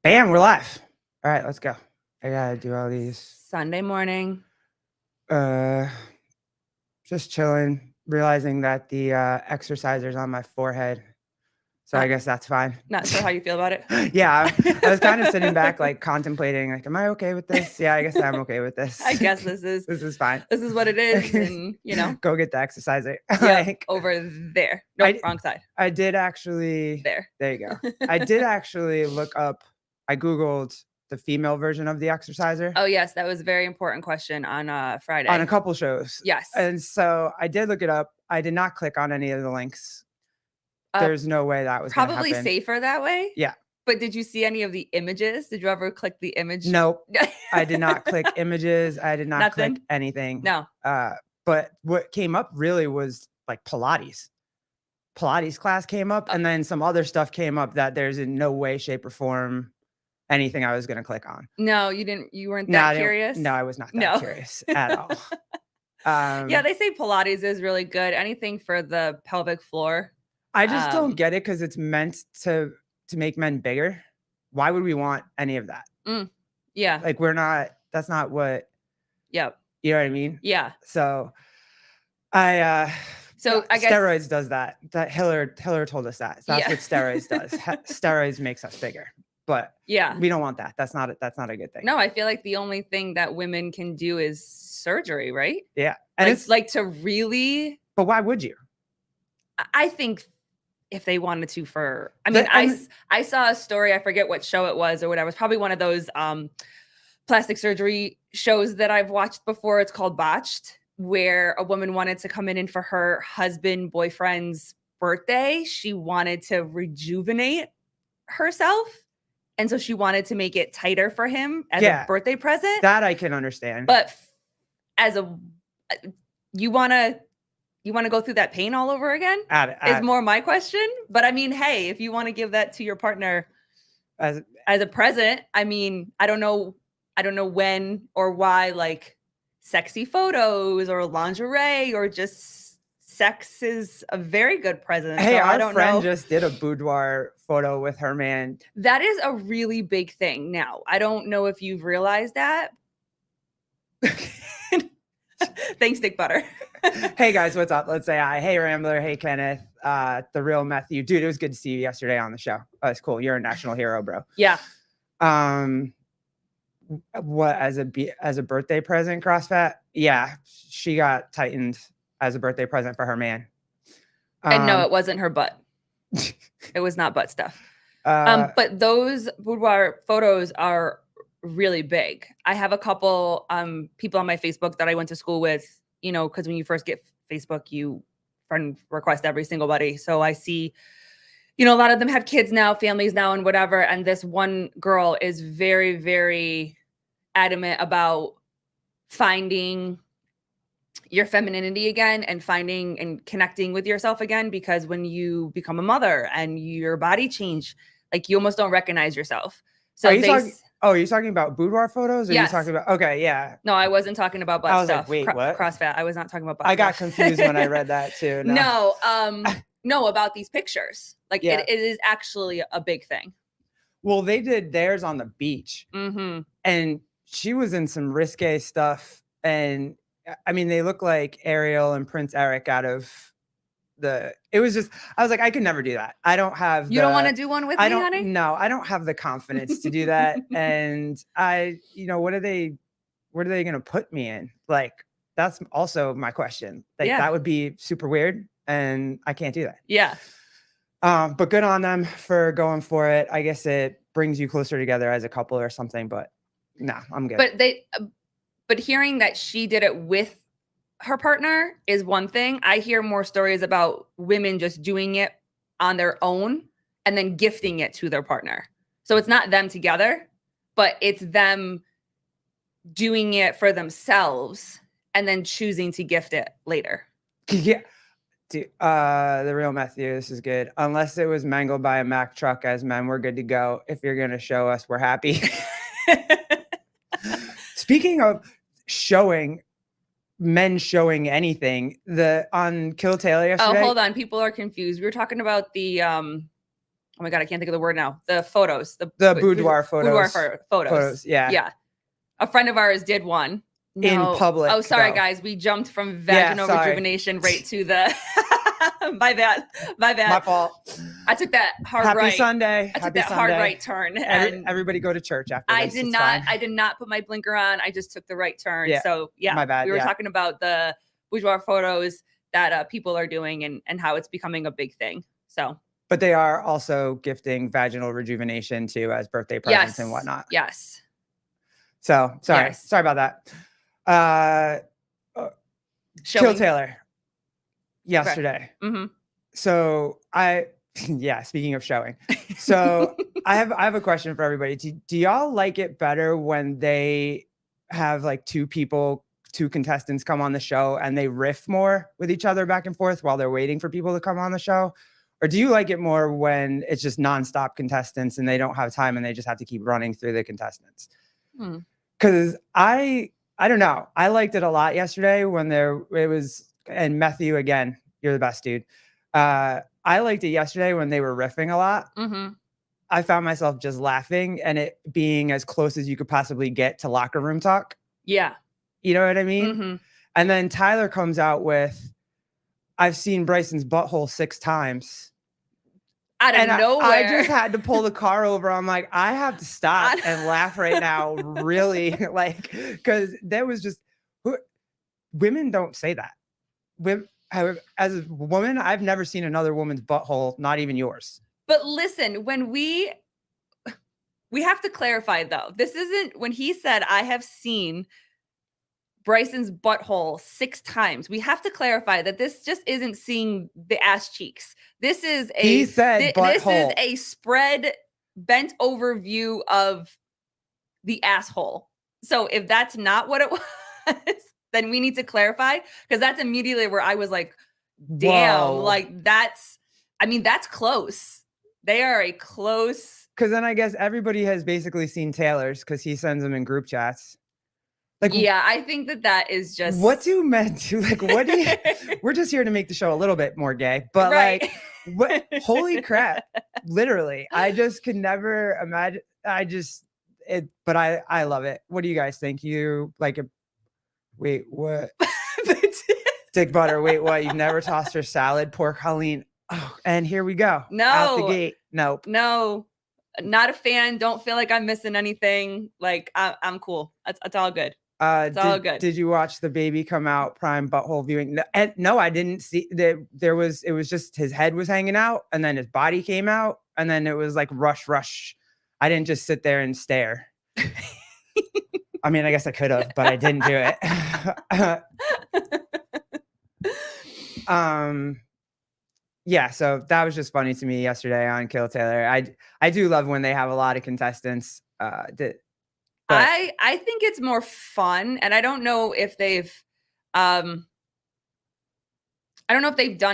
Bam, we're live. All right, let's go. I gotta do all these. Sunday morning. Just chilling, realizing that the exerciser's on my forehead. So I guess that's fine. Not sure how you feel about it. Yeah, I was kind of sitting back, like contemplating, like, am I okay with this? Yeah, I guess I'm okay with this. I guess this is fine. This is what it is, and Go get the exerciser. Yeah, over there. Nope, wrong side. I did actually. There. There you go. I did actually look up. I googled the female version of the exerciser. Oh yes, that was a very important question on Friday. On a couple shows. Yes. And so I did look it up. I did not click on any of the links. There's no way that was probably safer that way. Yeah. But did you see any of the images? Did you ever click the image? Nope. I did not click images. I did not click anything. No. But what came up really was like Pilates. Pilates class came up, and then some other stuff came up that there's in no way, shape, or form anything I was going to click on. No, you didn't. You weren't that curious? No, I was not that curious at all. Yeah, they say Pilates is really good. Anything for the pelvic floor. I just don't get it because it's meant to make men bigger. Why would we want any of that? Yeah. Like that's not what. Yep. You know what I mean? Yeah. So I guess steroids does that. That Hiller told us that. So that's what steroids does. Steroids makes us bigger. But yeah, we don't want that. That's not a good thing. No, I feel like the only thing that women can do is surgery, right? Yeah. And it's like to really. But why would you? I think if they wanted to I saw a story, I forget what show it was or whatever. It's probably one of those plastic surgery shows that I've watched before. It's called Botched, where a woman wanted to come in and for her boyfriend's birthday, she wanted to rejuvenate herself. And so she wanted to make it tighter for him as a birthday present. That I can understand. But you want to go through that pain all over again? Is more my question. But I mean, hey, if you want to give that to your partner as a present, I mean, I don't know when or why, like sexy photos or lingerie or just sex is a very good present. Hey, our friend just did a boudoir photo with her man. That is a really big thing. Now, I don't know if you've realized that. Thanks, Dick Butter. Hey guys, what's up? Let's say hi. Hey Rambler. Hey Kenneth. The real Matthew. Dude, it was good to see you yesterday on the show. Oh, it's cool. You're a national hero, bro. Yeah. What as a birthday present, CrossFit? Yeah, she got tightened as a birthday present for her man. And no, it wasn't her butt. It was not butt stuff. But those boudoir photos are really big. I have a couple people on my Facebook that I went to school with, because when you first get Facebook, you friend request every single buddy. So I see, a lot of them have kids now, families now, and whatever. And this one girl is very, very adamant about finding your femininity again and finding and connecting with yourself again, because when you become a mother and your body change, like you almost don't recognize yourself. So are you talking about boudoir photos? Or yes. Are you talking about? Okay, yeah. No, I wasn't talking about butt stuff. Like, wait, what? CrossFit. I was not talking about butt stuff. I stuff. got confused when I read that too. No, about these pictures. Like it is actually a big thing. Well, they did theirs on the beach, and she was in some risque stuff, and I mean, they look like Ariel and Prince Eric out of it was just, I was like, I could never do that. I don't have. You don't want to do one with me, honey? No, I don't have the confidence to do that. And what are they going to put me in? Like, that's also my question. Like, that would be super weird. And I can't do that. Yeah. But good on them for going for it. I guess it brings you closer together as a couple or something, but no, I'm good. But hearing that she did it with her partner is one thing. I hear more stories about women just doing it on their own and then gifting it to their partner. So it's not them together, but it's them doing it for themselves and then choosing to gift it later. Yeah. Dude, the real Matthew, this is good. Unless it was mangled by a Mack truck, as men, we're good to go. If you're going to show us, we're happy. Speaking of men showing anything, on Kill Taylor yesterday. Oh, hold on. People are confused. We were talking about the oh my God, I can't think of the word now. The photos, the boudoir photos. Photos. Yeah. Yeah. A friend of ours did one. In public. Oh, sorry, though. guys. We jumped from vaginal rejuvenation right to the. My bad. My fault. I took that hard Happy right. Sunday. I took that hard right turn. And everybody go to church after I this. did not. I did not put my blinker on. I just took the right turn. Yeah. So yeah, my bad. We were talking about the boudoir photos that people are doing and how it's becoming a big thing. So. But they are also gifting vaginal rejuvenation too as birthday presents and whatnot. Yes. So sorry about that. Kill Taylor yesterday. Okay. Mm-hmm. So speaking of showing, so I have a question for everybody. Do y'all like it better when they have like two contestants come on the show and they riff more with each other back and forth while they're waiting for people to come on the show? Or do you like it more when it's just nonstop contestants and they don't have time and they just have to keep running through the contestants? Because I don't know. I liked it a lot yesterday when and Matthew, again, you're the best dude. I liked it yesterday when they were riffing a lot. Mm-hmm. I found myself just laughing and it being as close as you could possibly get to locker room talk. Yeah. You know what I mean? Mm-hmm. And then Tyler comes out with, I've seen Bryson's butthole 6 times. Out of nowhere. I just had to pull the car over. I'm like, I have to stop and laugh right now. Really, like, because there was just women don't say that. As a woman, I've never seen another woman's butthole, not even yours. But listen, when we have to clarify though, this isn't when he said, I have seen Bryson's butthole 6 times. We have to clarify that this just isn't seeing the ass cheeks. This is he said this is a spread, bent over view of the asshole. So if that's not what it was, then we need to clarify, because that's immediately where I was like, damn, whoa. Like that's close. They are a close. Because then I guess everybody has basically seen Taylor's because he sends them in group chats. Like, yeah, I think that is just. What do men do? Like, what do you? We're just here to make the show a little bit more gay, but like, what? Holy crap! Literally, I just could never imagine. But I love it. What do you guys think? You like it? Wait, what? Dick butter. Wait, what? You've never tossed her salad? Poor Colleen. Oh, and here we go. No, out the gate. Nope. No, not a fan. Don't feel like I'm missing anything. Like I'm cool. It's all good. It's all good. Did you watch the baby come out prime butthole viewing? No, I didn't see that. It was just his head was hanging out and then his body came out and then it was like rush. I didn't just sit there and stare. I mean, I guess I could have, but I didn't do it. Yeah, so that was just funny to me yesterday on Kill Taylor. I do love when they have a lot of contestants. I think it's more fun, and I don't know if they've done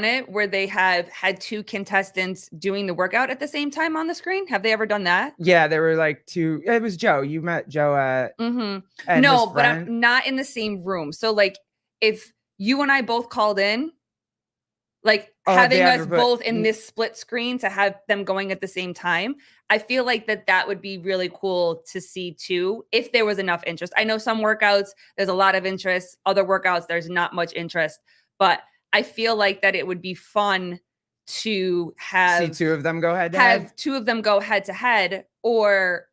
it where they have had 2 contestants doing the workout at the same time on the screen. Have they ever done that? Yeah, there were like 2. It was Joe. You met Joe at no, but I'm not in the same room. So like if you and I both called in, like having us both in this split screen to have them going at the same time, I feel like that would be really cool to see too, if there was enough interest. I know some workouts, there's a lot of interest. Other workouts, there's not much interest. But I feel like that it would be fun to see 2 of them go head to head. Have 2 of them go head to head, or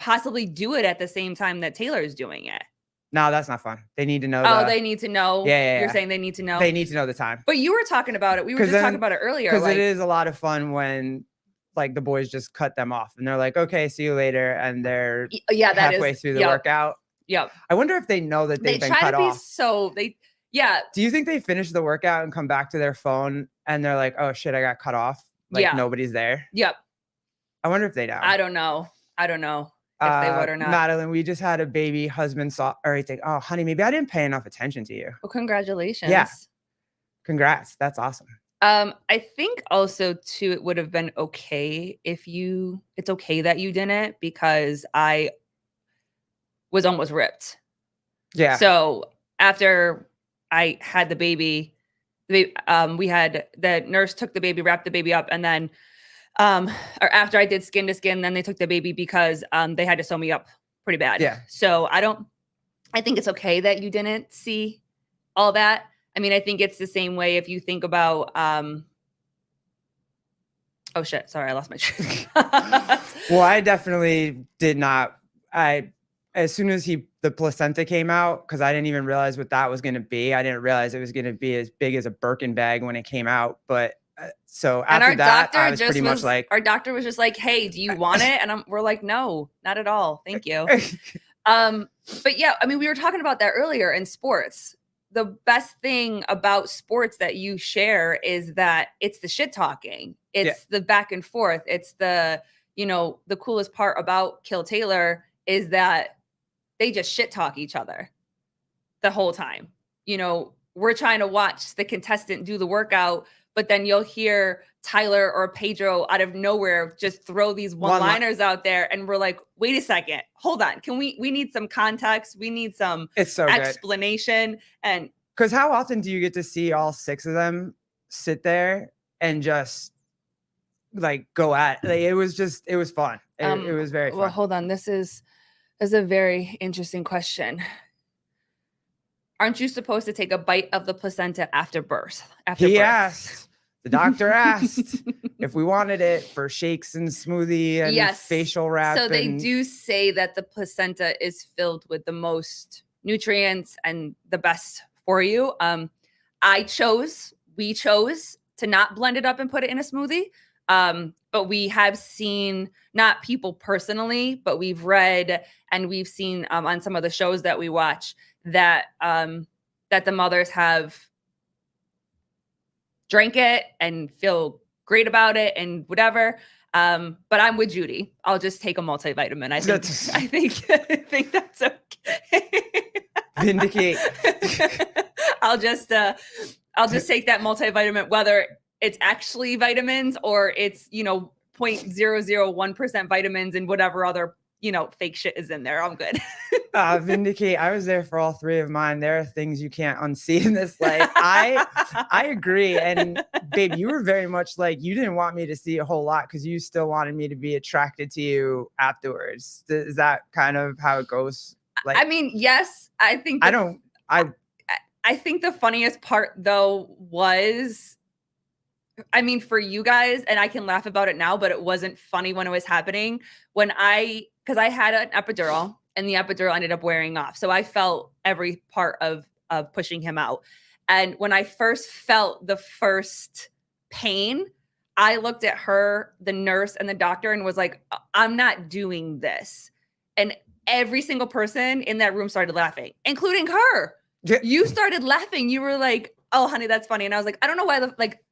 possibly do it at the same time that Taylor's doing it. No, that's not fun. They need to know. They need to know. Yeah. You're saying they need to know. They need to know the time. But you were talking about it. We were just talking about it earlier. Because it is a lot of fun when like the boys just cut them off and they're like, okay, see you later. And they're halfway through the workout. Yep. I wonder if they know that they've been cut off. Yeah. Do you think they finish the workout and come back to their phone and they're like, oh shit, I got cut off? Like nobody's there? Yep. I wonder if they know. I don't know if they would or not. Madeline, we just had a baby. Husband saw everything. Oh, honey, maybe I didn't pay enough attention to you. Well, congratulations. Yeah. Congrats. That's awesome. I think also too, it would have been okay it's okay that you didn't, because I was almost ripped. Yeah. So after I had the baby, we had the nurse took the baby, wrapped the baby up, and then or after I did skin to skin, then they took the baby because they had to sew me up pretty bad. Yeah. So I think it's okay that you didn't see all that. I mean, I think it's the same way if you think about, oh shit, sorry, I lost my train. Well, I definitely did not. As soon as the placenta came out, because I didn't even realize what that was going to be. I didn't realize it was going to be as big as a Birkin bag when it came out. But so after that, I was pretty much like, our doctor was just like, hey, do you want it? And we're like, no, not at all. Thank you. But yeah, I mean, we were talking about that earlier in sports. The best thing about sports that you share is that it's the shit talking. It's the back and forth. It's the coolest part about Kill Taylor is that they just shit talk each other the whole time. We're trying to watch the contestant do the workout, but then you'll hear Tyler or Pedro out of nowhere just throw these one-liners out there, and we're like, wait a second, hold on. We need some context. We need some explanation. Good. And because how often do you get to see all 6 of them sit there and just like go at it? Like, it was fun. It was very fun. Well, hold on. This is a very interesting question. Aren't you supposed to take a bite of the placenta after birth? The doctor asked if we wanted it for shakes and smoothie and facial wrap. So they do say that the placenta is filled with the most nutrients and the best for you. We chose to not blend it up and put it in a smoothie. But we have seen, not people personally, but we've read and we've seen on some of the shows that we watch that the mothers have drank it and feel great about it and whatever. But I'm with Judy. I'll just take a multivitamin. I think that's okay. Vindicate. I'll just take that multivitamin, whether it's actually vitamins or it's 0.001% vitamins and whatever other fake shit is in there. I'm good. Vindicate. I was there for all 3 of mine. There are things you can't unsee in this life. I agree. And babe, you were very much like, you didn't want me to see a whole lot because you still wanted me to be attracted to you afterwards. Is that kind of how it goes? Like, I mean, yes, I think I think the funniest part though was, I mean, for you guys, and I can laugh about it now, but it wasn't funny when it was happening. Because I had an epidural and the epidural ended up wearing off. So I felt every part of pushing him out. And when I first felt the first pain, I looked at her, the nurse and the doctor, and was like, I'm not doing this. And every single person in that room started laughing, including her. Yeah. You started laughing. You were like, oh, honey, that's funny. And I was like, I don't know why,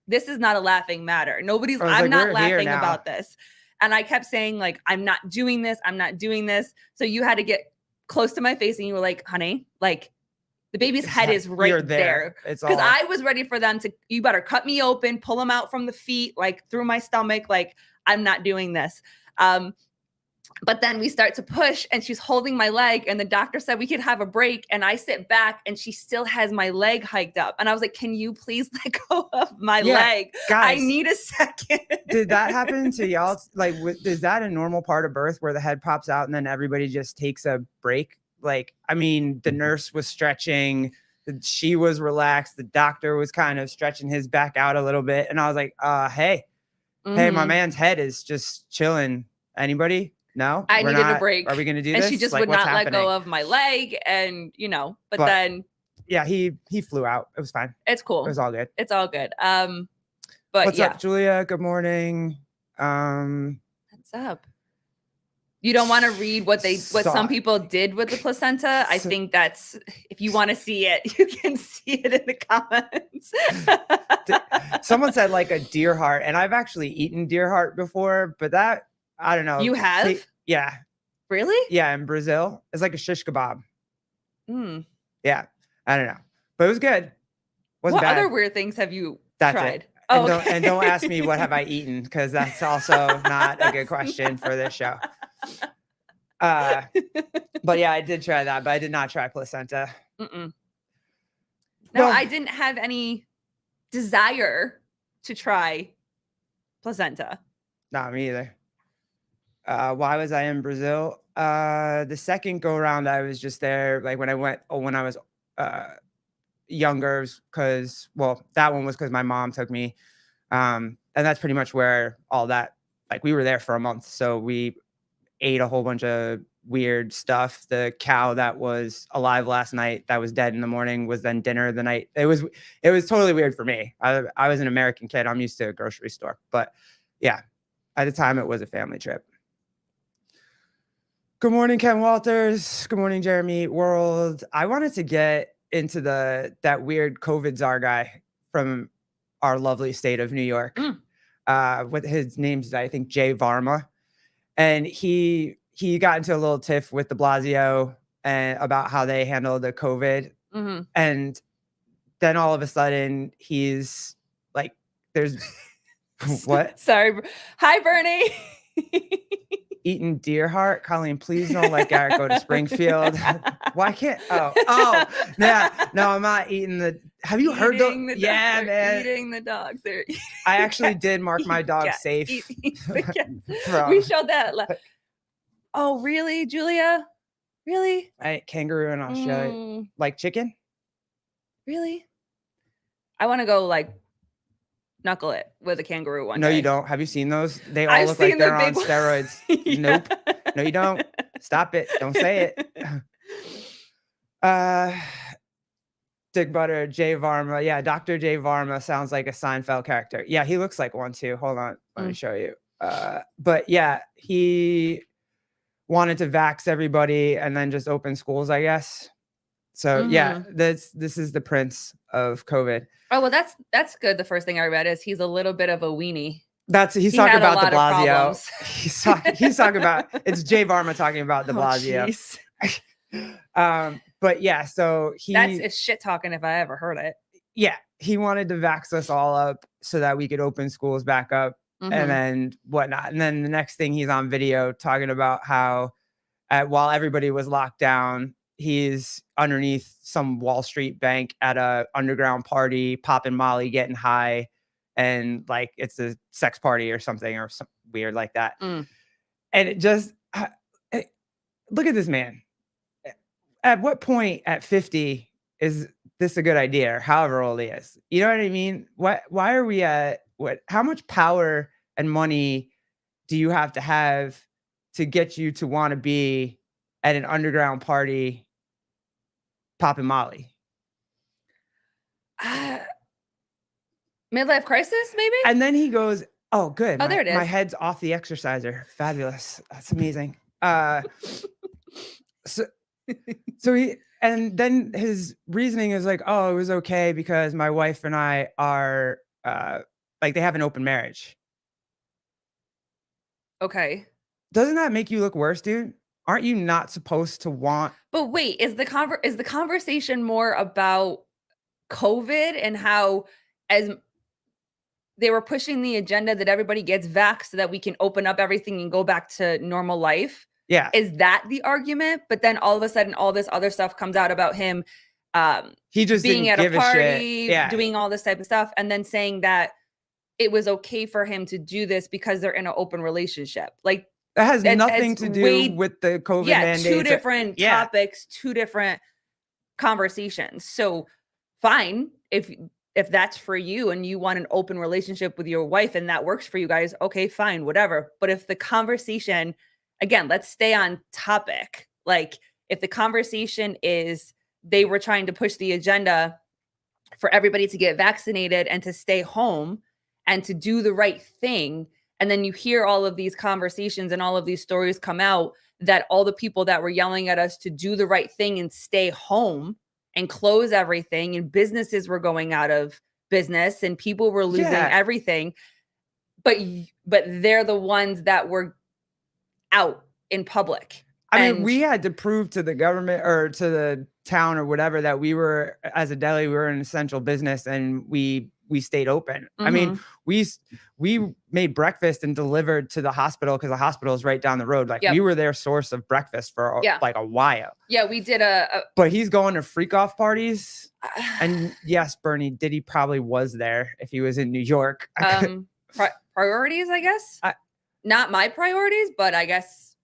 this is not a laughing matter. I'm not laughing about this. And I kept saying, like, I'm not doing this. I'm not doing this. So you had to get close to my face and you were like, honey, like, the baby's head is right there. Because I was ready for them to, you better cut me open, pull them out from the feet, like through my stomach. Like, I'm not doing this. But then we start to push and she's holding my leg and the doctor said we could have a break. And I sit back and she still has my leg hiked up. And I was like, can you please let go of my leg? Guys, I need a second. Did that happen to y'all? Like, is that a normal part of birth where the head pops out and then everybody just takes a break? Like, I mean, the nurse was stretching, she was relaxed. The doctor was kind of stretching his back out a little bit. And I was like, hey, my man's head is just chilling. Anybody? No, I needed a break. Are we going to do this? And she just would not let go of my leg. And, but then. Yeah, he flew out. It was fine. It's cool. It was all good. It's all good. But what's up, Julia? Good morning. What's up? You don't want to read what some people did with the placenta. I think that's, if you want to see it, you can see it in the comments. Someone said like a deer heart, and I've actually eaten deer heart before, but that, I don't know. You have? Yeah. Really? Yeah, in Brazil. It's like a shish kebab. Yeah. I don't know. But it was good. Wasn't bad. What other weird things have you tried? It. And don't ask me what have I eaten, because that's also not a good question for this show. But yeah, I did try that, but I did not try placenta. No, I didn't have any desire to try placenta. Not me either. Why was I in Brazil? The second go around, I was just there. Like when I was younger, because that one was because my mom took me, and that's pretty much where all that. Like we were there for a month, so we ate a whole bunch of weird stuff. The cow that was alive last night, that was dead in the morning, was then dinner the night. It was totally weird for me. I was an American kid. I'm used to a grocery store, but yeah, at the time it was a family trip. Good morning, Ken Walters. Good morning, Jeremy World. I wanted to get into that weird COVID czar guy from our lovely state of New York. With his name's, I think, Jay Varma. And he got into a little tiff with de Blasio and about how they handled the COVID. Mm-hmm. And then all of a sudden he's like, there's what? Sorry. Hi, Bernie. Eating deer heart. Colleen, please don't let Garrett go to Springfield. Why can't? Oh, yeah. No, I'm not eating the. Have you heard the? Yeah, man. Eating the dogs. I actually did mark my dog safe. We showed that. Oh, really, Julia? Really? Kangaroo in Australia. Like chicken? Really? I want to go like knuckle it with a kangaroo one day. No, you don't. Have you seen those? They all look like they're on steroids. Yeah. Nope. No, you don't. Stop it. Don't say it. Dick Butter, Jay Varma. Yeah, Dr. Jay Varma sounds like a Seinfeld character. Yeah, he looks like one too. Hold on. Let me show you. But yeah, he wanted to vax everybody and then just open schools, I guess. So yeah, this is the prince of COVID. Oh, well, that's good. The first thing I read is he's a little bit of a weenie. He's talking about de Blasio. He's talking about, it's Jay Varma talking about de Blasio. But yeah, so that's shit talking if I ever heard it. Yeah, he wanted to vax us all up so that we could open schools back up and then whatnot. And then the next thing, he's on video talking about how while everybody was locked down, he's underneath some Wall Street bank at a underground party, popping Molly, getting high, and like it's a sex party or something weird like that. And it just look at this man. At what point at 50 is this a good idea, or however old he is? You know what I mean? Why are we at how much power and money do you have to get you to want to be at an underground party popping Molly? Midlife crisis, maybe? And then he goes, oh, good. Oh, there it is. My head's off the exerciser. Fabulous. That's amazing. So and then his reasoning is like, oh, it was okay because my wife and I are like they have an open marriage. Okay. Doesn't that make you look worse, dude? Aren't you not supposed to want? But wait, is the conversation more about COVID and how as they were pushing the agenda that everybody gets vaxxed so that we can open up everything and go back to normal life? Yeah. Is that the argument? But then all of a sudden, all this other stuff comes out about him he just being at a party, yeah, doing all this type of stuff, and then saying that it was okay for him to do this because they're in an open relationship. Like that has nothing to do with the COVID mandates. Two different topics, two different conversations. So fine, if that's for you and you want an open relationship with your wife and that works for you guys, okay, fine, whatever. But if the conversation, again, let's stay on topic. Like if the conversation is they were trying to push the agenda for everybody to get vaccinated and to stay home and to do the right thing, and then you hear all of these conversations and all of these stories come out that all the people that were yelling at us to do the right thing and stay home and close everything, and businesses were going out of business and people were losing everything. But they're the ones that were out in public. I mean, we had to prove to the government or to the town or whatever that we were, as a deli, we were an essential business and we stayed open. I mean, we made breakfast and delivered to the hospital because the hospital is right down the road. Like we were their source of breakfast for like a while. Yeah, we did but he's going to freak off parties. And yes, Bernie, Diddy probably was there if he was in New York. Priorities, I guess. not my priorities, but I guess.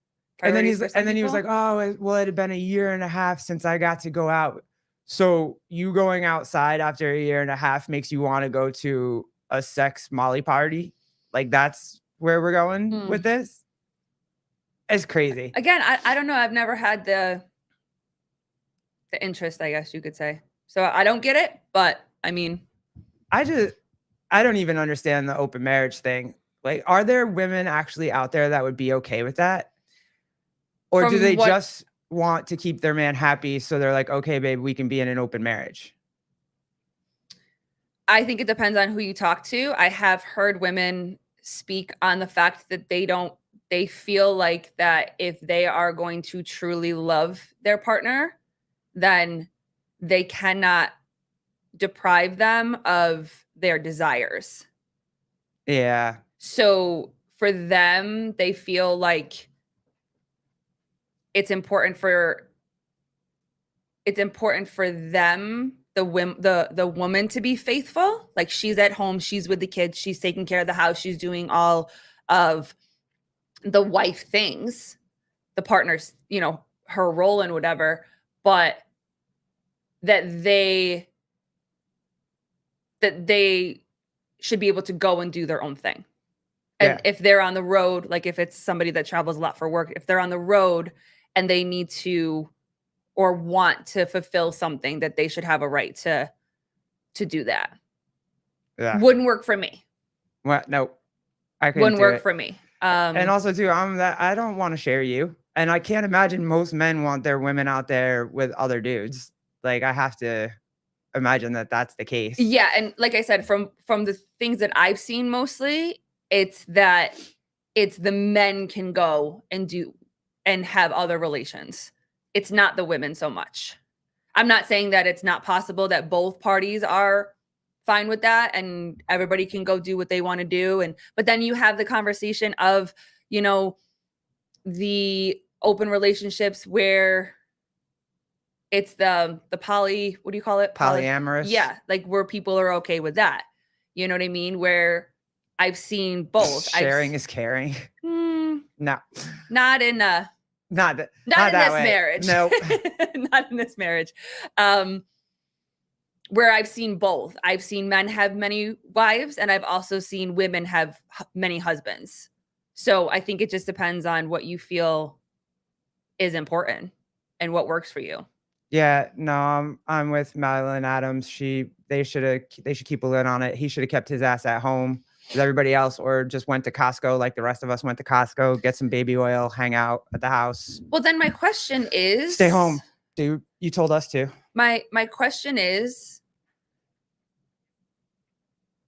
And then he was like, oh, well, it had been a year and a half since I got to go out. So you going outside after a year and a half makes you want to go to a sex Molly party? Like, that's where we're going with this? It's crazy. Again, I don't know. I've never had the interest, I guess you could say. So I don't get it, but I mean. I don't even understand the open marriage thing. Like, are there women actually out there that would be okay with that? Or do they just want to keep their man happy, so they're like, okay, babe, we can be in an open marriage? I think it depends on who you talk to. I have heard women speak on the fact that they feel like that if they are going to truly love their partner, then they cannot deprive them of their desires. Yeah. So for them, they feel like it's important for them, the woman, to be faithful. Like, she's at home, she's with the kids, she's taking care of the house, she's doing all of the wife things, the partner's, her role and whatever, but that they should be able to go and do their own thing. And if they're on the road, like if it's somebody that travels a lot for work, if they're on the road and they need to or want to fulfill something, that they should have a right to do that. Yeah. Wouldn't work for me. What? No, I couldn't. Wouldn't work for me. And also too, I don't want to share you. And I can't imagine most men want their women out there with other dudes. Like, I have to imagine that that's the case. Yeah. And like I said, from the things that I've seen, mostly it's the men can go and do and have other relations. It's not the women so much. I'm not saying that it's not possible that both parties are fine with that and everybody can go do what they want to do. But then you have the conversation of, the open relationships where it's the poly, what do you call it? Polyamorous. Yeah. Like, where people are okay with that. You know what I mean? Where I've seen both. Sharing is caring. No. Not in this marriage. No. Not in this marriage. Where I've seen both. I've seen men have many wives, and I've also seen women have many husbands. So I think it just depends on what you feel is important and what works for you. Yeah, no, I'm with Madeline Adams. They should keep a lid on it. He should have kept his ass at home with everybody else, or just went to Costco like the rest of us went to Costco, get some baby oil, hang out at the house. Well, then my question is, stay home, dude. You told us to. My question is,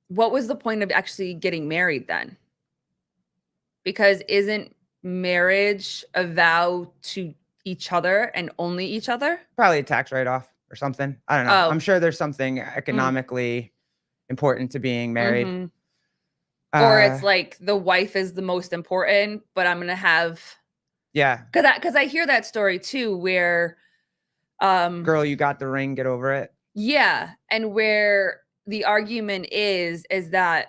what was the point of actually getting married then? Because isn't marriage a vow to each other and only each other? Probably a tax write-off or something. I don't know. I'm sure there's something economically important to being married. Mm-hmm. Or it's like the wife is the most important, but I'm going to have. Yeah. Because I hear that story too, where. Girl, you got the ring, get over it. Yeah. And where the argument is that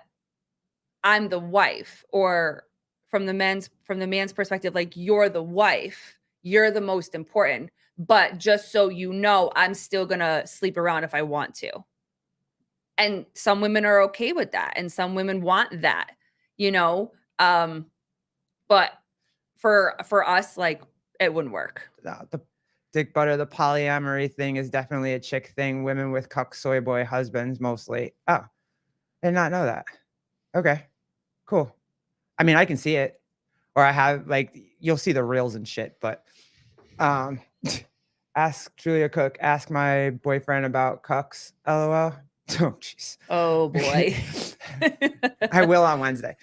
I'm the wife, or from the man's perspective, like, you're the wife, you're the most important, but just so you know, I'm still gonna sleep around if I want to. And some women are okay with that, and some women want that, but for us, like, it wouldn't work. The dick butter, the polyamory thing is definitely a chick thing. Women with cuck soy boy husbands mostly. Oh, I did not know that. Okay, cool. I mean, I can see it, or I have, like, you'll see the reels and shit, but ask Julia Cook, ask my boyfriend about cucks, LOL. Oh, jeez. Oh, boy. I will on Wednesday.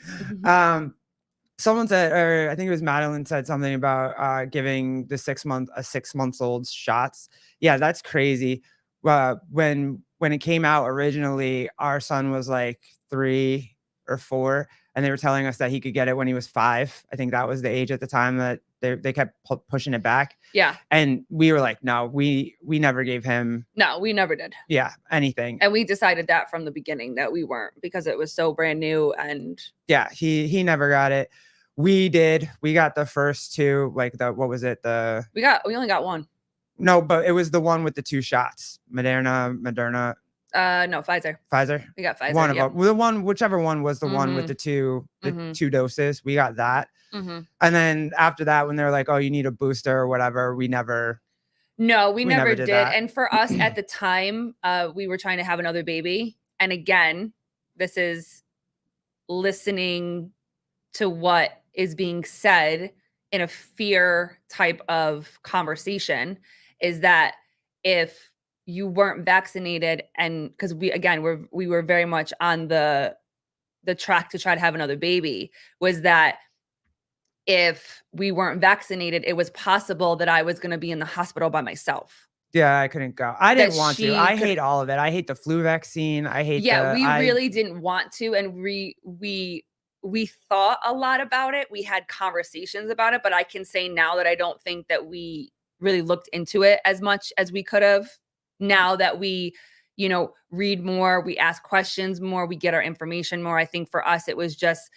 Someone said, or I think it was Madeline said something about giving the 6 months old shots. Yeah, that's crazy. When it came out originally, our son was like 3 or 4, and they were telling us that he could get it when he was 5. I think that was the age at the time that they kept pushing it back. Yeah. And we were like, no, we never gave him. No, we never did. Yeah, anything. And we decided that from the beginning that we weren't, because it was so brand new. And yeah, he never got it. We did. We got the first two, like what was it? We only got one. No, but it was the one with the 2 shots. Moderna. No, Pfizer. We got Pfizer. One of them. The one, whichever one was the one with the two doses. We got that. And then after that, when they're like, "Oh, you need a booster or whatever," we never did. And for us at the time, we were trying to have another baby. And again, this is listening to what is being said in a fear type of conversation, is that if you weren't vaccinated, and because we were very much on the track to try to have another baby, was that if we weren't vaccinated, it was possible that I was going to be in the hospital by myself. Yeah, I couldn't go. I didn't want to. I hate all of it. I hate the flu vaccine. I hate we really didn't want to, and we thought a lot about it. We had conversations about it, but I can say now that I don't think that we really looked into it as much as we could have. Now that we, read more, we ask questions more, we get our information more. I think for us, it was just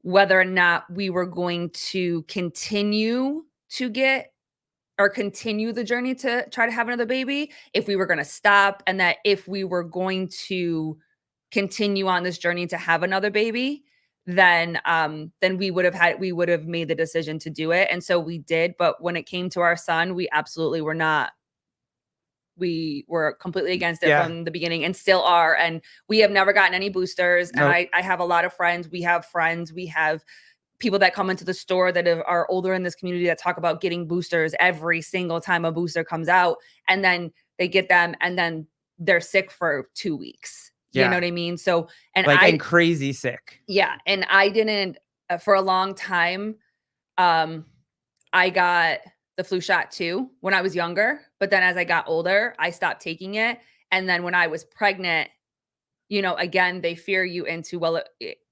whether or not we were going to continue the journey to try to have another baby, if we were going to stop, and that if we were going to continue on this journey to have another baby, then we would have made the decision to do it. And so we did. But when it came to our son, we absolutely were not. We were completely against it from the beginning, and still are. And we have never gotten any boosters. Nope. And I have a lot of friends. We have people that come into the store that are older in this community that talk about getting boosters every single time a booster comes out. And then they get them and then they're sick for 2 weeks. You know what I mean? So, and crazy sick. Yeah. And I didn't, for a long time, I got the flu shot too when I was younger, but then as I got older, I stopped taking it. And then when I was pregnant, again, they fear you into, well,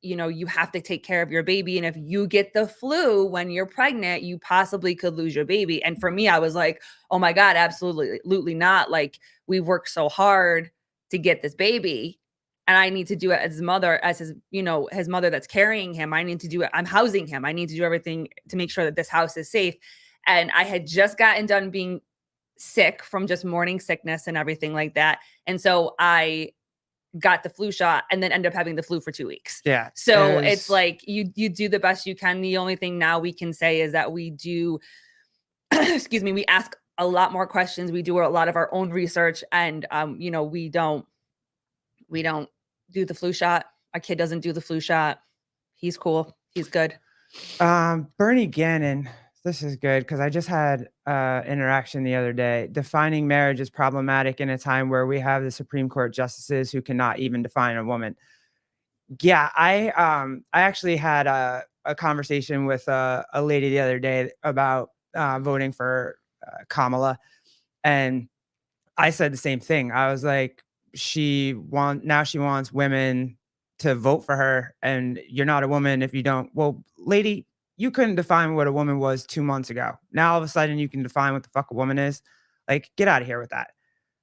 you have to take care of your baby. And if you get the flu when you're pregnant, you possibly could lose your baby. And for me, I was like, oh my God, absolutely not. Like, we worked so hard to get this baby, and I need to do it as his mother that's carrying him. I need to do it. I'm housing him. I need to do everything to make sure that this house is safe. And I had just gotten done being sick from just morning sickness and everything like that. And so I got the flu shot and then ended up having the flu for 2 weeks. Yeah. So it's like you do the best you can. The only thing now we can say is that we do, we ask a lot more questions. We do a lot of our own research, and we don't do the flu shot. Our kid doesn't do the flu shot. He's cool. He's good. Bernie Gannon. This is good because I just had interaction the other day. Defining marriage is problematic in a time where we have the Supreme Court justices who cannot even define a woman. Yeah, I actually had a conversation with a lady the other day about voting for Kamala, and I said the same thing. I was like, she wants women to vote for her, and you're not a woman if you don't. Well, lady, you couldn't define what a woman was 2 months ago. Now all of a sudden you can define what the fuck a woman is. Like, get out of here with that.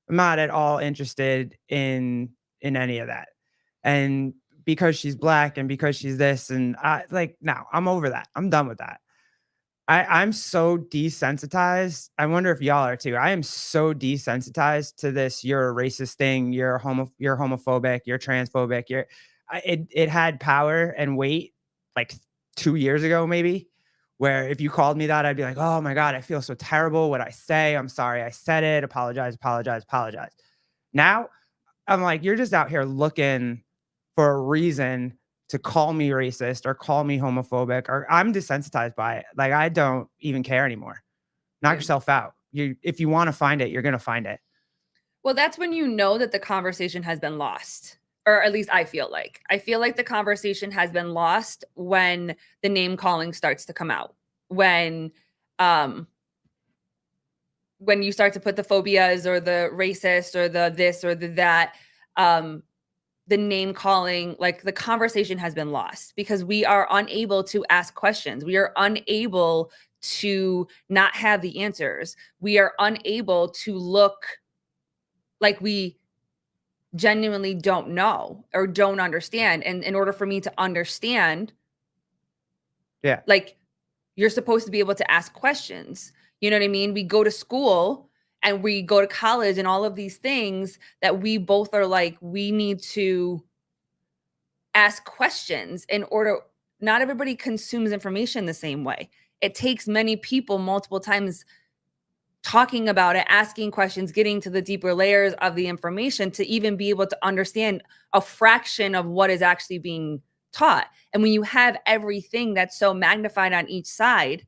I'm not at all interested in any of that. And because she's black and because she's this, and no, I'm over that. I'm done with that. I'm so desensitized. I wonder if y'all are too. I am so desensitized to this. You're a racist thing. You're homophobic. You're transphobic. It had power and weight like 2 years ago, maybe, where if you called me that, I'd be like, oh my God, I feel so terrible. What I say, I'm sorry I said it. Apologize. Now I'm like, you're just out here looking for a reason to call me racist or call me homophobic, or I'm desensitized by it. Like, I don't even care anymore. Knock yourself out. If you want to find it, you're going to find it. Well, that's when you know that the conversation has been lost. Or at least I feel like the conversation has been lost when the name calling starts to come out. When you start to put the phobias or the racist or the this or the that, the name calling, like, the conversation has been lost because we are unable to ask questions. We are unable to not have the answers. We are unable to look like we genuinely don't know or don't understand. And in order for me to understand, Yeah. Like, you're supposed to be able to ask questions. You know what I mean? We go to school and we go to college and all of these things that we both are like, we need to ask questions in order. Not everybody consumes information the same way. It takes many people multiple times talking about it, asking questions, getting to the deeper layers of the information to even be able to understand a fraction of what is actually being taught. And when you have everything that's so magnified on each side,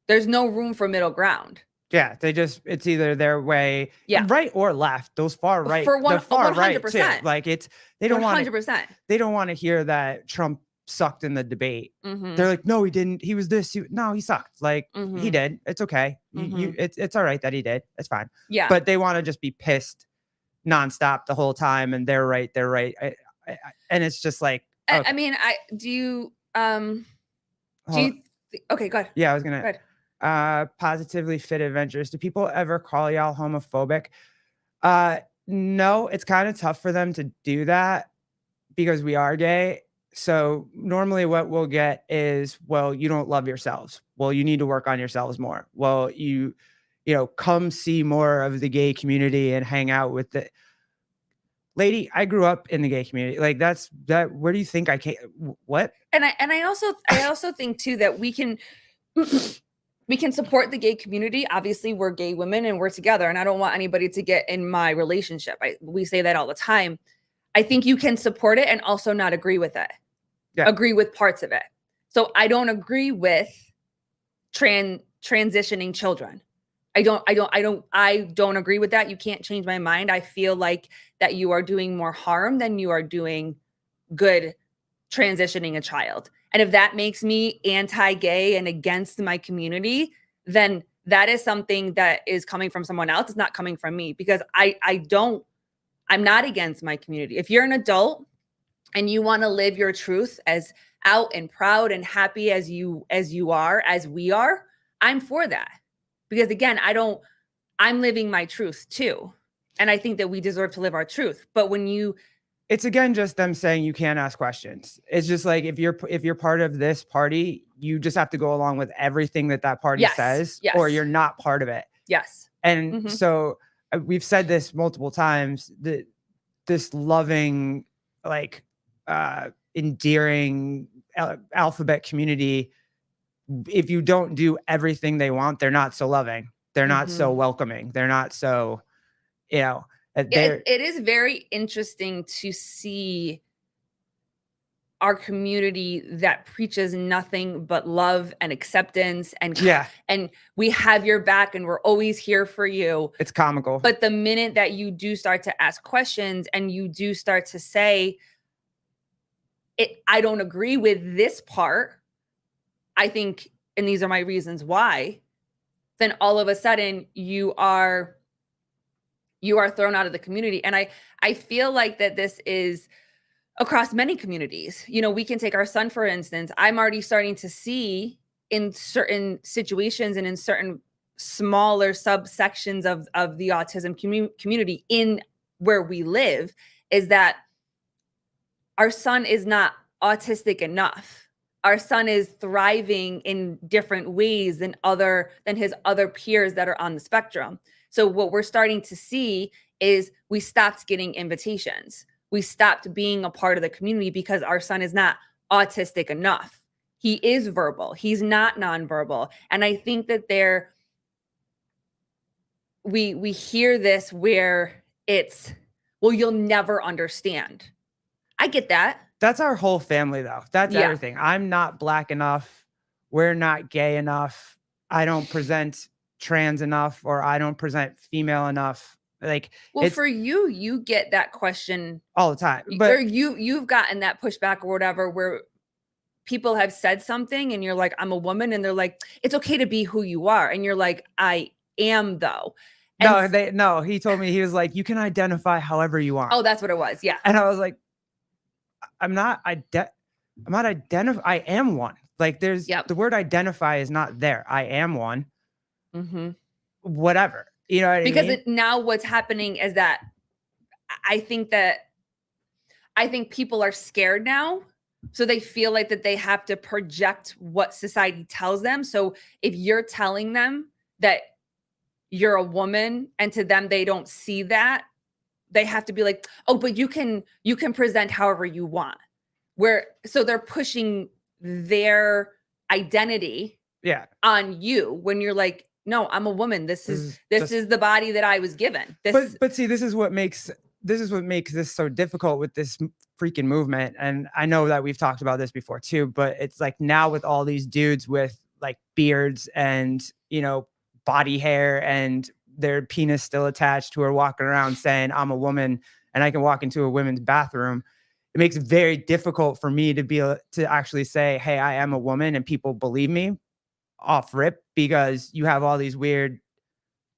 there's no room for middle ground. Yeah, it's either their way, right or left. Those far right, the far 100%. Right too. Like they don't want 100%. They don't want to hear that Trump sucked in the debate. They're like, no, he didn't. He was this. No, he sucked. Like he did. It's okay. It's all right that he did. It's fine. Yeah. But they want to just be pissed nonstop the whole time, and they're right. They're right. And it's just like, okay. I mean, okay, go ahead. Yeah, I was gonna. Go ahead. Positively fit adventures. Do people ever call y'all homophobic? No, it's kind of tough for them to do that because we are gay. So normally what we'll get is, well, you don't love yourselves. Well, you need to work on yourselves more. Well, you come see more of the gay community and hang out with the lady. I grew up in the gay community. Like that. Where do you think I came? What? And I also think too that we can support the gay community. Obviously, we're gay women and we're together, and I don't want anybody to get in my relationship. We say that all the time. I think you can support it and also not agree with it. Yeah. Agree with parts of it. So I don't agree with transitioning children. I don't agree with that. You can't change my mind. I feel like that you are doing more harm than you are doing good transitioning a child. And if that makes me anti-gay and against my community, then that is something that is coming from someone else. It's not coming from me, because I'm not against my community. If you're an adult and you want to live your truth as out and proud and happy as we are, I'm for that. Because again, I'm living my truth too. And I think that we deserve to live our truth. But it's again just them saying you can't ask questions. It's just like if you're part of this party, you just have to go along with everything that party says, or you're not part of it. Yes. And so we've said this multiple times, that this loving, like endearing alphabet community, if you don't do everything they want, they're not so loving. They're not so welcoming. They're not so, it is very interesting to see our community that preaches nothing but love and acceptance and we have your back and we're always here for you. It's comical. But the minute that you do start to ask questions and you do start to say, I don't agree with this part, I think, and these are my reasons why, then all of a sudden you are thrown out of the community. And I feel like that this is across many communities. We can take our son, for instance. I'm already starting to see in certain situations and in certain smaller subsections of the autism community in where we live, is that our son is not autistic enough. Our son is thriving in different ways than his other peers that are on the spectrum. So what we're starting to see is we stopped getting invitations. We stopped being a part of the community because our son is not autistic enough. He is verbal. He's not nonverbal. And I think that we hear this where it's, well, you'll never understand. I get that. That's our whole family, though. That's everything. I'm not Black enough. We're not gay enough. I don't present trans enough, or I don't present female enough. Like, well, for you get that question all the time, but you've gotten that pushback or whatever, where people have said something and you're like, I'm a woman, and they're like, it's okay to be who you are, and you're like, I am though. And no, he told me, he was like, you can identify however you want. Oh, that's what it was. Yeah. And I was like, I'm not identify. I am one. Like, there's the word identify is not there. I am one. Whatever. You know what I mean? Because now what's happening is that I think people are scared now So they feel like that they have to project what society tells them. So if you're telling them that you're a woman and to them they don't see that, they have to be like, oh, but you can present however you want. So they're pushing their identity on you when you're like, no, I'm a woman. This is the body that I was given. But see, this is what makes this so difficult with this freaking movement. And I know that we've talked about this before too, but it's like now with all these dudes with like beards and, you know, body hair and their penis still attached who are walking around saying I'm a woman and I can walk into a women's bathroom. It makes it very difficult for me to be able to actually say, hey, I am a woman, and people believe me off rip, because you have all these weird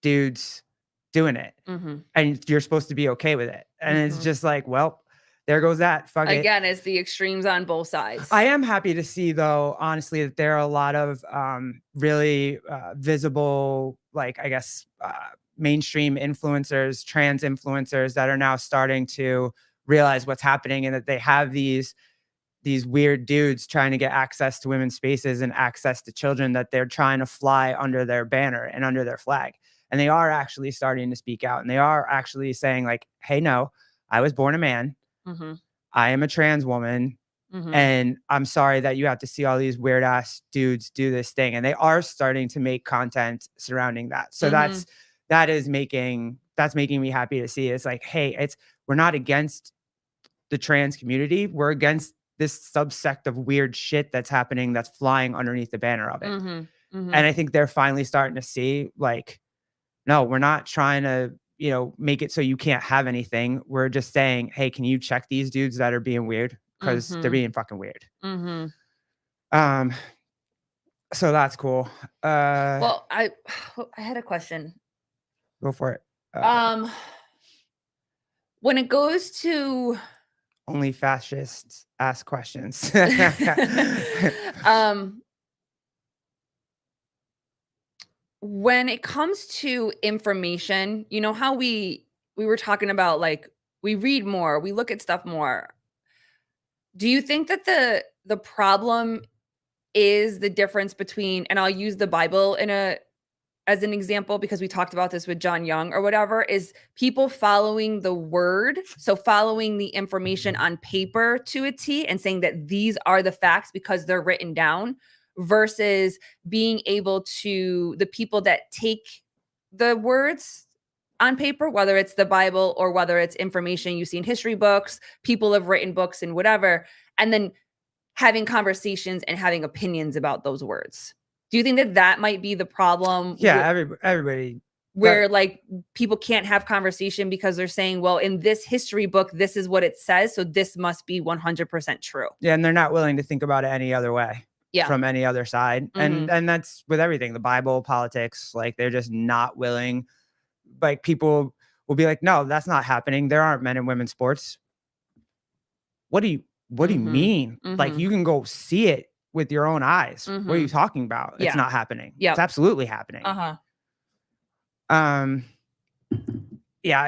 dudes doing it, and you're supposed to be okay with it. And it's just like, well, there goes that. Fuck it. Again, it's the extremes on both sides. I am happy to see, though, honestly, that there are a lot of really visible, like, I guess, mainstream influencers, trans influencers that are now starting to realize what's happening, and that they have these weird dudes trying to get access to women's spaces and access to children, that they're trying to fly under their banner and under their flag. And they are actually starting to speak out, and they are actually saying like, hey, no, I was born a man. I am a trans woman. And I'm sorry that you have to see all these weird ass dudes do this thing. And they are starting to make content surrounding that. So that's making me happy to see. It's like, hey, we're not against the trans community. We're against this subsect of weird shit that's happening, that's flying underneath the banner of it. And I think they're finally starting to see, like, no, we're not trying to, you know, make it so you can't have anything. We're just saying, hey, can you check these dudes that are being weird? Because they're being fucking weird. So that's cool. Well, I had a question. Go for it. When it goes to only fascists ask questions. When it comes to information, you know how we were talking about, like, we read more, we look at stuff more. Do you think that the problem is the difference between, and I'll use the Bible as an example because we talked about this with John Young or whatever, is people following the word, so following the information on paper to a T and saying that these are the facts because they're written down, versus being able to, the people that take the words on paper, whether it's the Bible or whether it's information you see in history books, people have written books and whatever, and then having conversations and having opinions about those words. Do you think that that might be the problem? Yeah, everybody. Where like people can't have conversation because they're saying, well, in this history book, this is what it says, so this must be 100% true. Yeah, and they're not willing to think about it any other way. Yeah. From any other side. And that's with everything, the Bible, politics, like they're just not willing. Like people will be like, no, that's not happening. There aren't men and women's sports. What do you mean? Like you can go see it with your own eyes. What are you talking about? It's not happening. Yeah. It's absolutely happening. Yeah,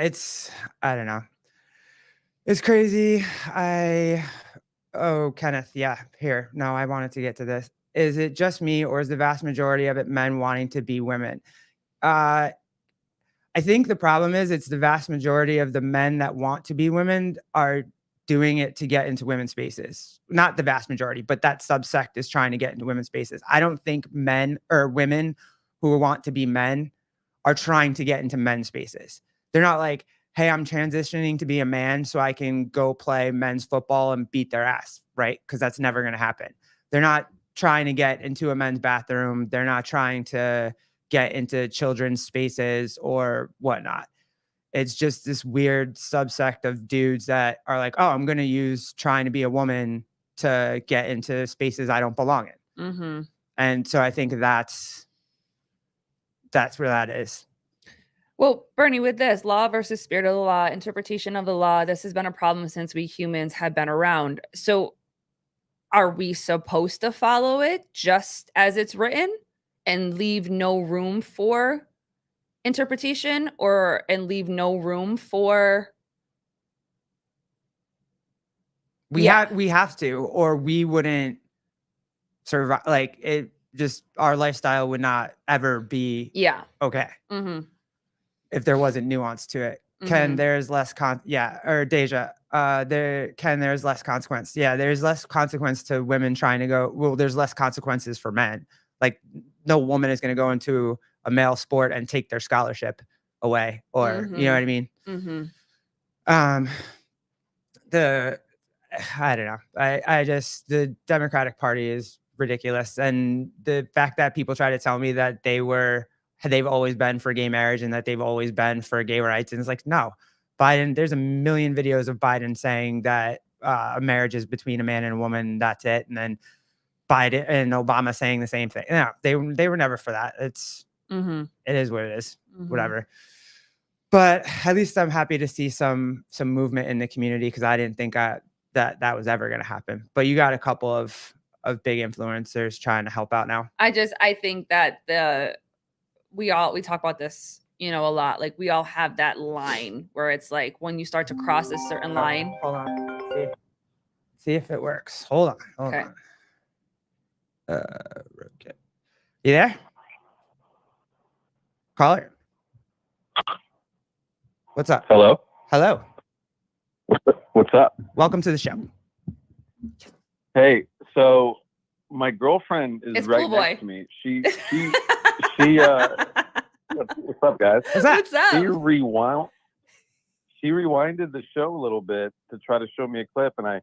it's, I don't know. It's crazy. Oh, Kenneth. Yeah. Here. No, I wanted to get to this. Is it just me, or is the vast majority of it men wanting to be women? I think the problem is it's the vast majority of the men that want to be women are doing it to get into women's spaces. Not the vast majority, but that subsect is trying to get into women's spaces. I don't think men or women who want to be men are trying to get into men's spaces. They're not like, hey, I'm transitioning to be a man so I can go play men's football and beat their ass, right? Because that's never going to happen. They're not trying to get into a men's bathroom. They're not trying to get into children's spaces or whatnot. It's just this weird subsect of dudes that are like, oh, I'm going to use trying to be a woman to get into spaces I don't belong in. And so I think that's where that is. Well, Bernie, with this law versus spirit of the law, interpretation of the law, this has been a problem since we humans have been around. So are we supposed to follow it just as it's written and leave no room for interpretation, and leave no room for We have to, or we wouldn't survive. Like it just, our lifestyle would not ever be okay. If there wasn't nuance to it. Ken, there's less or Deja, there's less consequence. Yeah, there's less consequence to women trying to go. Well, there's less consequences for men. Like no woman is going to go into a male sport and take their scholarship away, or you know what I mean? I don't know. I just, the Democratic Party is ridiculous. And the fact that people try to tell me that they've always been for gay marriage and that they've always been for gay rights. And it's like, no, Biden, there's a million videos of Biden saying that a marriage is between a man and a woman. That's it. And then Biden and Obama saying the same thing. No, they were never for that. It is what it is, whatever. But at least I'm happy to see some movement in the community, because I didn't think that was ever going to happen. But you got a couple of big influencers trying to help out now. I think that we talk about this, a lot. Like we all have that line where it's like when you start to cross a certain line. Hold on. See if it works. Hold on. Okay. You there? Caller. What's up? Hello. What's up? Welcome to the show. Hey, so my girlfriend is right next to me. She what's up, guys? What's up? She rewinded the show a little bit to try to show me a clip, and I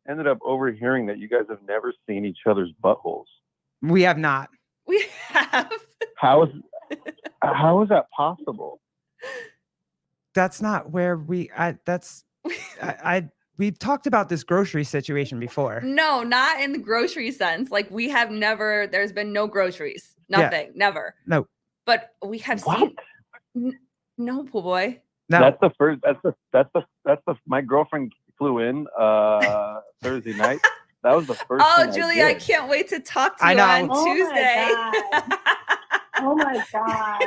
ended up overhearing that you guys have never seen each other's buttholes. We have not. We have. How is that possible? That's not where we've talked about this grocery situation before. No, not in the grocery sense. Like we have never, there's been no groceries, nothing, never. No. But we have seen, no, pool boy. No. That's the first, my girlfriend flew in Thursday night. That was the first thing Julie, I can't wait to talk to you on Tuesday. Oh my God.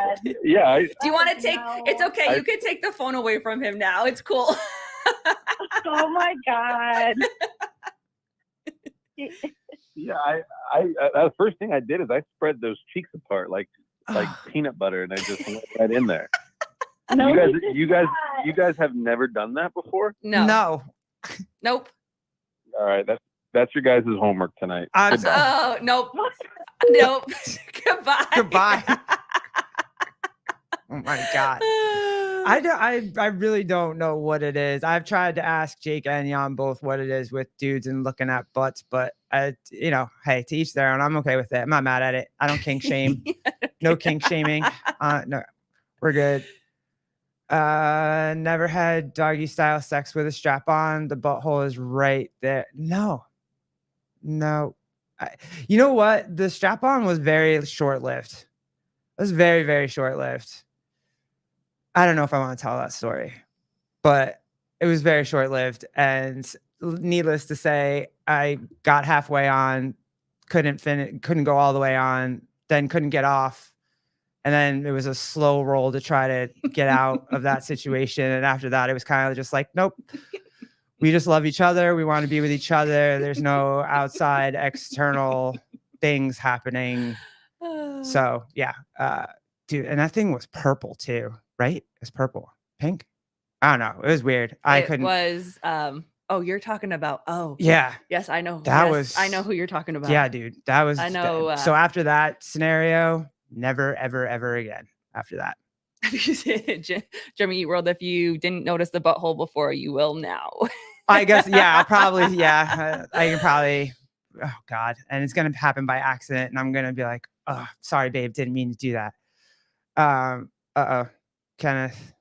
Yeah. Do you want to take, it's okay. You can take the phone away from him now. It's cool. Oh my God. Yeah. The first thing I did is I spread those cheeks apart like peanut butter, and I just went right in there. No, you guys have never done that before? No. Nope. All right. That's your guys' homework tonight. Oh, nope. Nope. Goodbye. Oh my God. I really don't know what it is. I've tried to ask Jake and Jan both what it is with dudes and looking at butts, but hey, to each their own. I'm okay with it. I'm not mad at it. I don't kink shame. No kink shaming. No, we're good. Never had doggy style sex with a strap on. The butthole is right there. No. You know what? The strap on was very short lived. It was very, very short lived. I don't know if I want to tell that story, but it was very short lived. And needless to say, I got halfway on, couldn't go all the way on, then couldn't get off. And then it was a slow roll to try to get out of that situation. And after that, it was kind of just like, nope, we just love each other. We want to be with each other. There's no outside external things happening. So yeah, dude. And that thing was purple too, right? It was purple, pink. I don't know. It was weird. It was, you're talking about, yeah. Yes, I know. I know who you're talking about. Yeah, dude. That was, I know. So after that scenario, never, ever, ever again after that. Jeremy Eat World, if you didn't notice the butthole before, you will now. I guess, yeah, I'll probably, I can probably, oh God. And it's going to happen by accident. And I'm going to be like, oh, sorry, babe. Didn't mean to do that. Kenneth.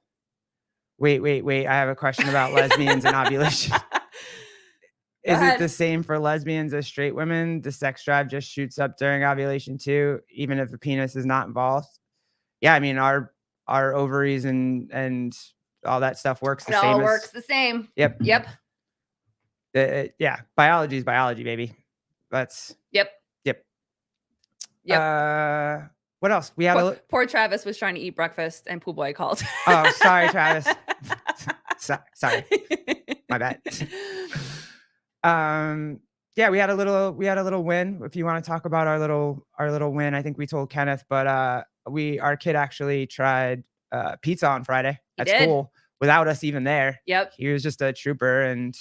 Wait. I have a question about lesbians and ovulation. Is it the same for lesbians as straight women? The sex drive just shoots up during ovulation too, even if a penis is not involved? Yeah, I mean, our ovaries and all that stuff works the same. It all works the same. Yep. Yeah, biology is biology, baby. That's Yep. What else? We had poor Travis was trying to eat breakfast and Pool Boy called. Oh, sorry, Travis. Sorry. My bad. Yeah, we had a little win. If you want to talk about our little win, I think we told Kenneth, but our kid actually tried pizza on Friday at school without us even there. Yep. He was just a trooper, and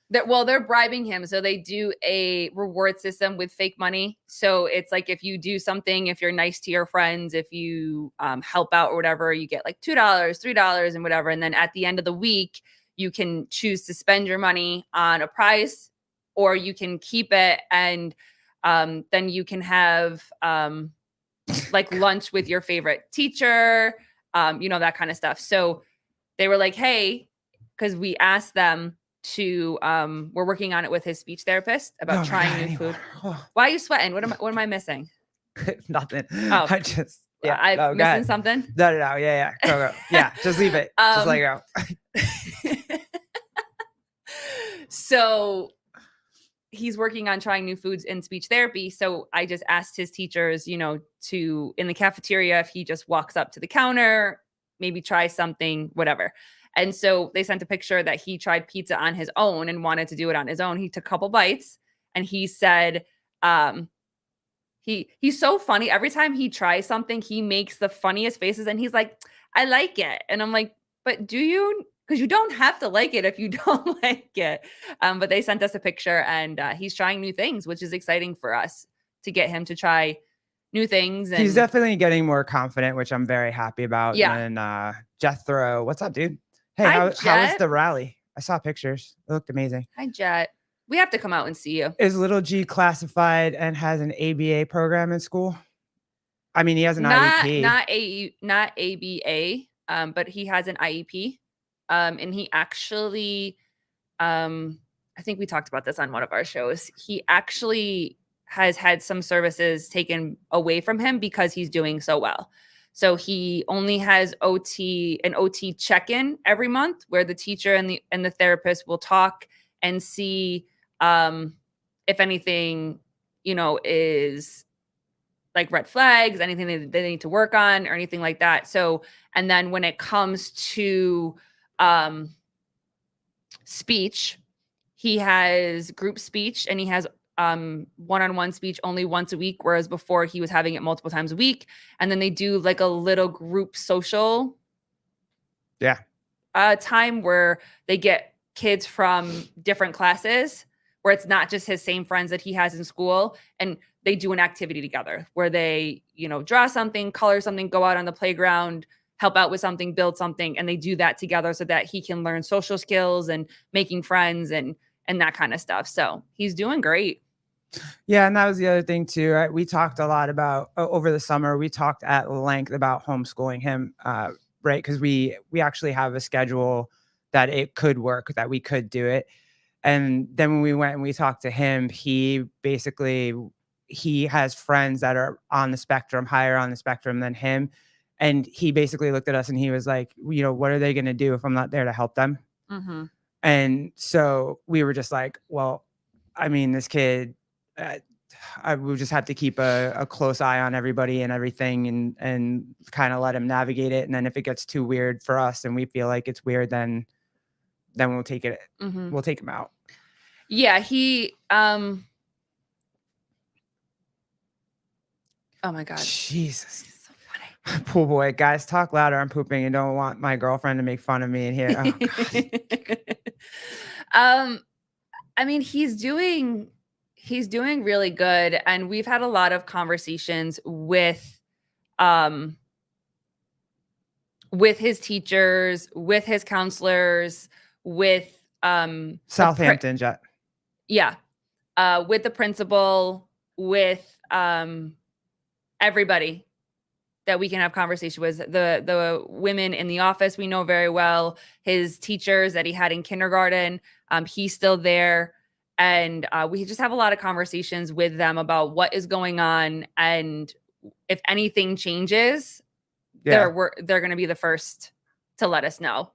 they're bribing him. So they do a reward system with fake money. So it's like if you do something, if you're nice to your friends, if you help out or whatever, you get like $2, $3 and whatever. And then at the end of the week, you can choose to spend your money on a prize, or you can keep it and then you can have like lunch with your favorite teacher, that kind of stuff. So they were like, hey, because we asked them to we're working on it with his speech therapist about trying new food. Why are you sweating? What am I missing? Nothing. Oh, I just I'm missing something. No. Yeah. Go. Yeah. Just leave it. Just let it go. So he's working on trying new foods in speech therapy. So I just asked his teachers, to in the cafeteria, if he just walks up to the counter, maybe try something, whatever. And so they sent a picture that he tried pizza on his own and wanted to do it on his own. He took a couple bites and he said, he's so funny. Every time he tries something, he makes the funniest faces and he's like, I like it. And I'm like, but do you? Because you don't have to like it if you don't like it. But they sent us a picture and he's trying new things, which is exciting for us to get him to try new things. And he's definitely getting more confident, which I'm very happy about. Yeah. And Jethro, what's up, dude? Hey, Hi, how was Jet. the rally? I saw pictures. It looked amazing. Hi, Jet. We have to come out and see you. Is little G classified and has an ABA program in school? I mean, he has an IEP. Not ABA, but he has an IEP. And he actually, I think we talked about this on one of our shows. He actually has had some services taken away from him because he's doing so well. So he only has an OT check-in every month where the teacher and the therapist will talk and see if anything, is like red flags, anything they need to work on or anything like that. So, and then when it comes to speech, he has group speech and he has one-on-one speech only once a week, whereas before he was having it multiple times a week. And then they do like a little group social time where they get kids from different classes where it's not just his same friends that he has in school, and they do an activity together where they draw something, color something, go out on the playground, help out with something, build something, and they do that together so that he can learn social skills and making friends and that kind of stuff. So he's doing great. Yeah, and that was the other thing too, right? We talked a lot about over the summer. We talked at length about homeschooling him, right? Because we actually have a schedule that it could work, that we could do it. And then when we went and we talked to him, he has friends that are on the spectrum, higher on the spectrum than him. And he basically looked at us and he was like, what are they going to do if I'm not there to help them? Mm-hmm. And so we were just like, well, I mean, this kid, we just have to keep a close eye on everybody and everything and kind of let him navigate it. And then if it gets too weird for us and we feel like it's weird, then we'll take it. Mm-hmm. We'll take him out. Yeah. He, oh my God. Jesus. Pool boy, guys, talk louder. I'm pooping and don't want my girlfriend to make fun of me in here. Oh, I mean, he's doing really good, and we've had a lot of conversations with his teachers, with his counselors, with Southampton Jet. Yeah, with the principal, with everybody that we can have conversation with. The women in the office we know very well, his teachers that he had in kindergarten, he's still there. And we just have a lot of conversations with them about what is going on. And if anything changes, they're going to be the first to let us know.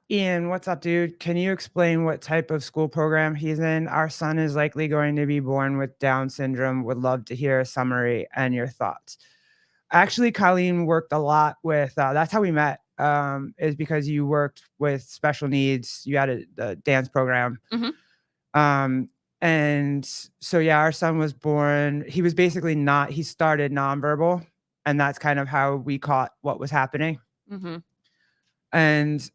Ian, what's up, dude? Can you explain what type of school program he's in? Our son is likely going to be born with Down syndrome. Would love to hear a summary and your thoughts. Actually, Colleen worked a lot with, that's how we met, is because you worked with special needs. You had a dance program. Mm-hmm. And so, yeah, our son was born. He was basically he started nonverbal, and that's kind of how we caught what was happening. Mm-hmm. And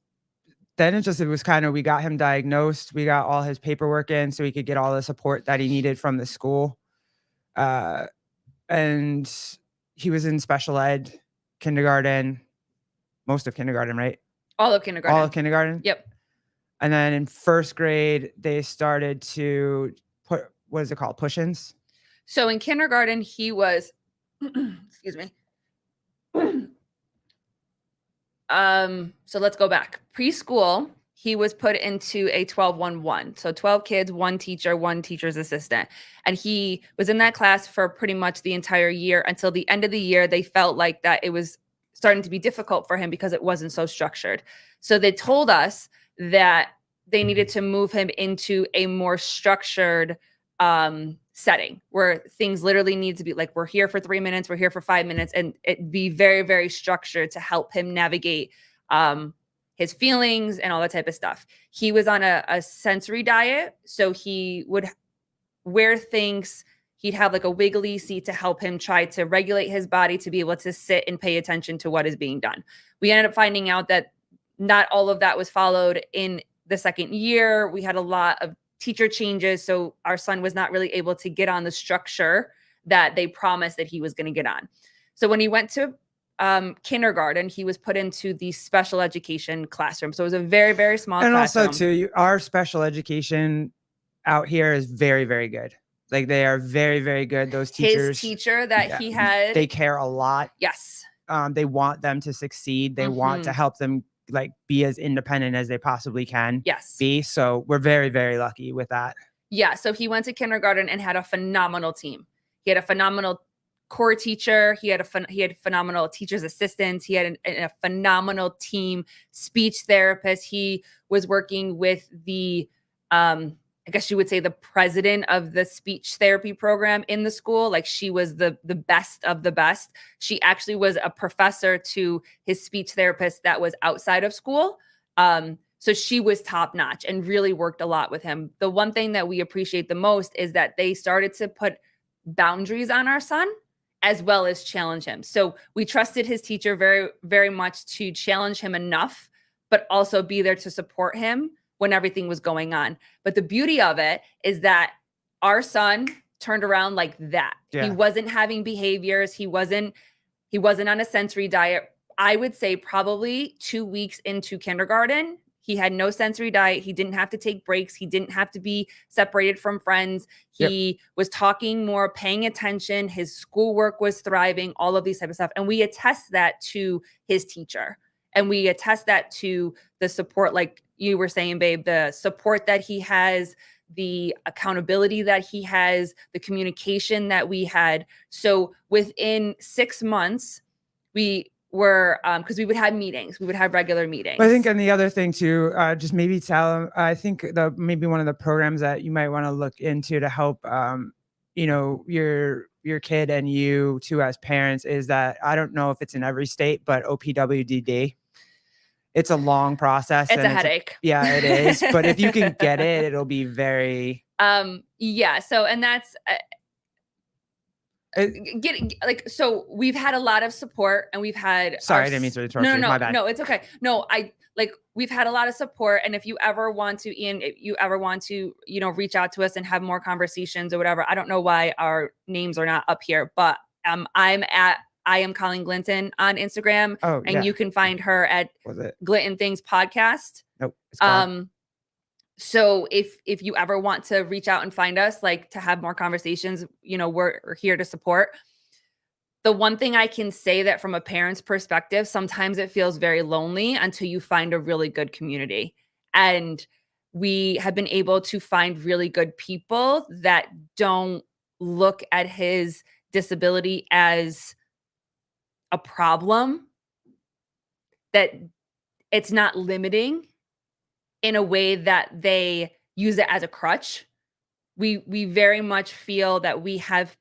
then it was kind of, we got him diagnosed. We got all his paperwork in so he could get all the support that he needed from the school. And he was in special ed, kindergarten, most of kindergarten, right? All of kindergarten. All of kindergarten? Yep. And then in first grade, they started to put, what is it called? Push-ins? So in kindergarten, he was, excuse me. So let's go back. Preschool, he was put into a 12-1-1. So 12 kids, one teacher's assistant. And he was in that class for pretty much the entire year until the end of the year. They felt like that it was starting to be difficult for him because it wasn't so structured. So they told us that they needed to move him into a more structured setting where things literally need to be like, we're here for 3 minutes, we're here for 5 minutes, and it be very, very structured to help him navigate his feelings and all that type of stuff. He was on a sensory diet, so he would wear things. He'd have like a wiggly seat to help him try to regulate his body to be able to sit and pay attention to what is being done. We ended up finding out that not all of that was followed in the second year. We had a lot of teacher changes, so our son was not really able to get on the structure that they promised that he was going to get on. So when he went to kindergarten, he was put into the special education classroom. So it was a very, very small classroom. Also too, our special education out here is very, very good. Like they are very, very good. Those teachers. His teacher that he had. They care a lot. Yes. They want them to succeed. They want to help them like be as independent as they possibly can be. So we're very, very lucky with that. Yeah. So he went to kindergarten and had a phenomenal team. He had a phenomenal core teacher. He had phenomenal teacher's assistants. He had a phenomenal team speech therapist. He was working with the, I guess you would say the president of the speech therapy program in the school. Like she was the best of the best. She actually was a professor to his speech therapist that was outside of school. So she was top notch and really worked a lot with him. The one thing that we appreciate the most is that they started to put boundaries on our son as well as challenge him. So we trusted his teacher very, very much to challenge him enough, but also be there to support him when everything was going on. But the beauty of it is that our son turned around like that. Yeah. He wasn't having behaviors. He wasn't on a sensory diet. I would say probably 2 weeks into kindergarten, he had no sensory diet. He didn't have to take breaks. He didn't have to be separated from friends. He was talking more, paying attention. His schoolwork was thriving, all of these type of stuff. And we attest that to his teacher. And we attest that to the support, like you were saying, babe, the support that he has, the accountability that he has, the communication that we had. So within 6 months, we were, because we would have meetings, we would have regular meetings. But I think, and the other thing too, just maybe tell them, I think maybe one of the programs that you might want to look into to help, your kid and you too as parents is that, I don't know if it's in every state, but OPWDD. It's a long process. It's a headache. It is. But if you can get it, it'll be very. Yeah. So, and that's so we've had a lot of support and we've had. Sorry, I didn't mean to interrupt you. My bad. No, it's okay. No, we've had a lot of support. And if you ever want to, Ian, reach out to us and have more conversations or whatever, I don't know why our names are not up here, but I am calling Glinton on Instagram. Oh, and you can find her at Glinton Things Podcast. Nope. It's gone. So if you ever want to reach out and find us, like to have more conversations, we're here to support. The one thing I can say that from a parent's perspective, sometimes it feels very lonely until you find a really good community. And we have been able to find really good people that don't look at his disability as a problem, that it's not limiting in a way that they use it as a crutch. We very much feel that we have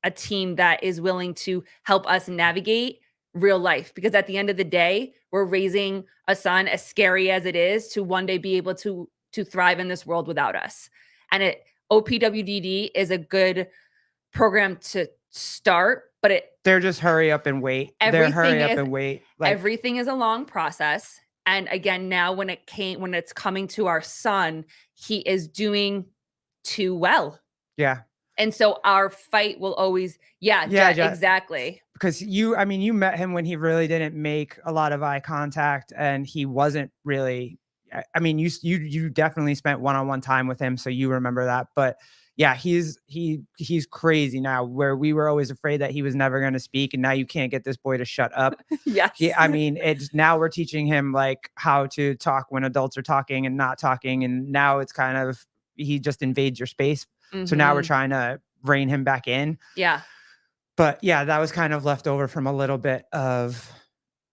a team that is willing to help us navigate real life, because at the end of the day, we're raising a son, as scary as it is, to one day be able to thrive in this world without us. And OPWDD is a good program to start, but they're just hurry up and wait. They're hurry up and wait. Like, everything is a long process. And again, now when it's coming to our son, he is doing too well. Yeah. And so our fight will always, exactly. Because you met him when he really didn't make a lot of eye contact, and he wasn't really, you definitely spent one-on-one time with him. So you remember that, but yeah, he's crazy now, where we were always afraid that he was never going to speak. And now you can't get this boy to shut up. Yes. It's now we're teaching him like how to talk when adults are talking and not talking. And now it's kind of, he just invades your space. So now we're trying to rein him back in. Yeah. But yeah, that was kind of left over from a little bit of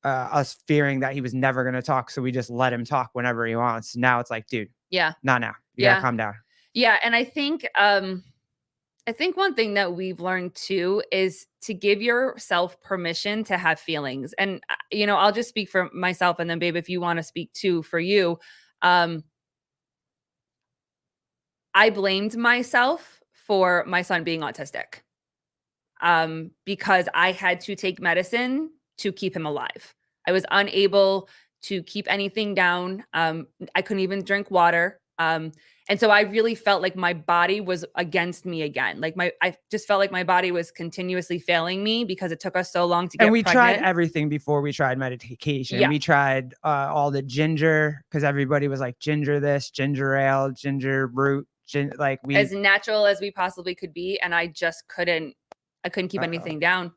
us fearing that he was never going to talk. So we just let him talk whenever he wants. Now it's like, dude, not now. You gotta calm down. Yeah. And I think one thing that we've learned too is to give yourself permission to have feelings. And, I'll just speak for myself, and then babe, if you want to speak too for you, I blamed myself for my son being autistic, because I had to take medicine to keep him alive. I was unable to keep anything down. I couldn't even drink water. And so I really felt like my body was against me again. Like I just felt like my body was continuously failing me because it took us so long to get pregnant. And we tried everything before we tried medication. Yeah. We tried all the ginger, because everybody was like ginger this, ginger ale, ginger root, as natural as we possibly could be. And I just couldn't keep anything down.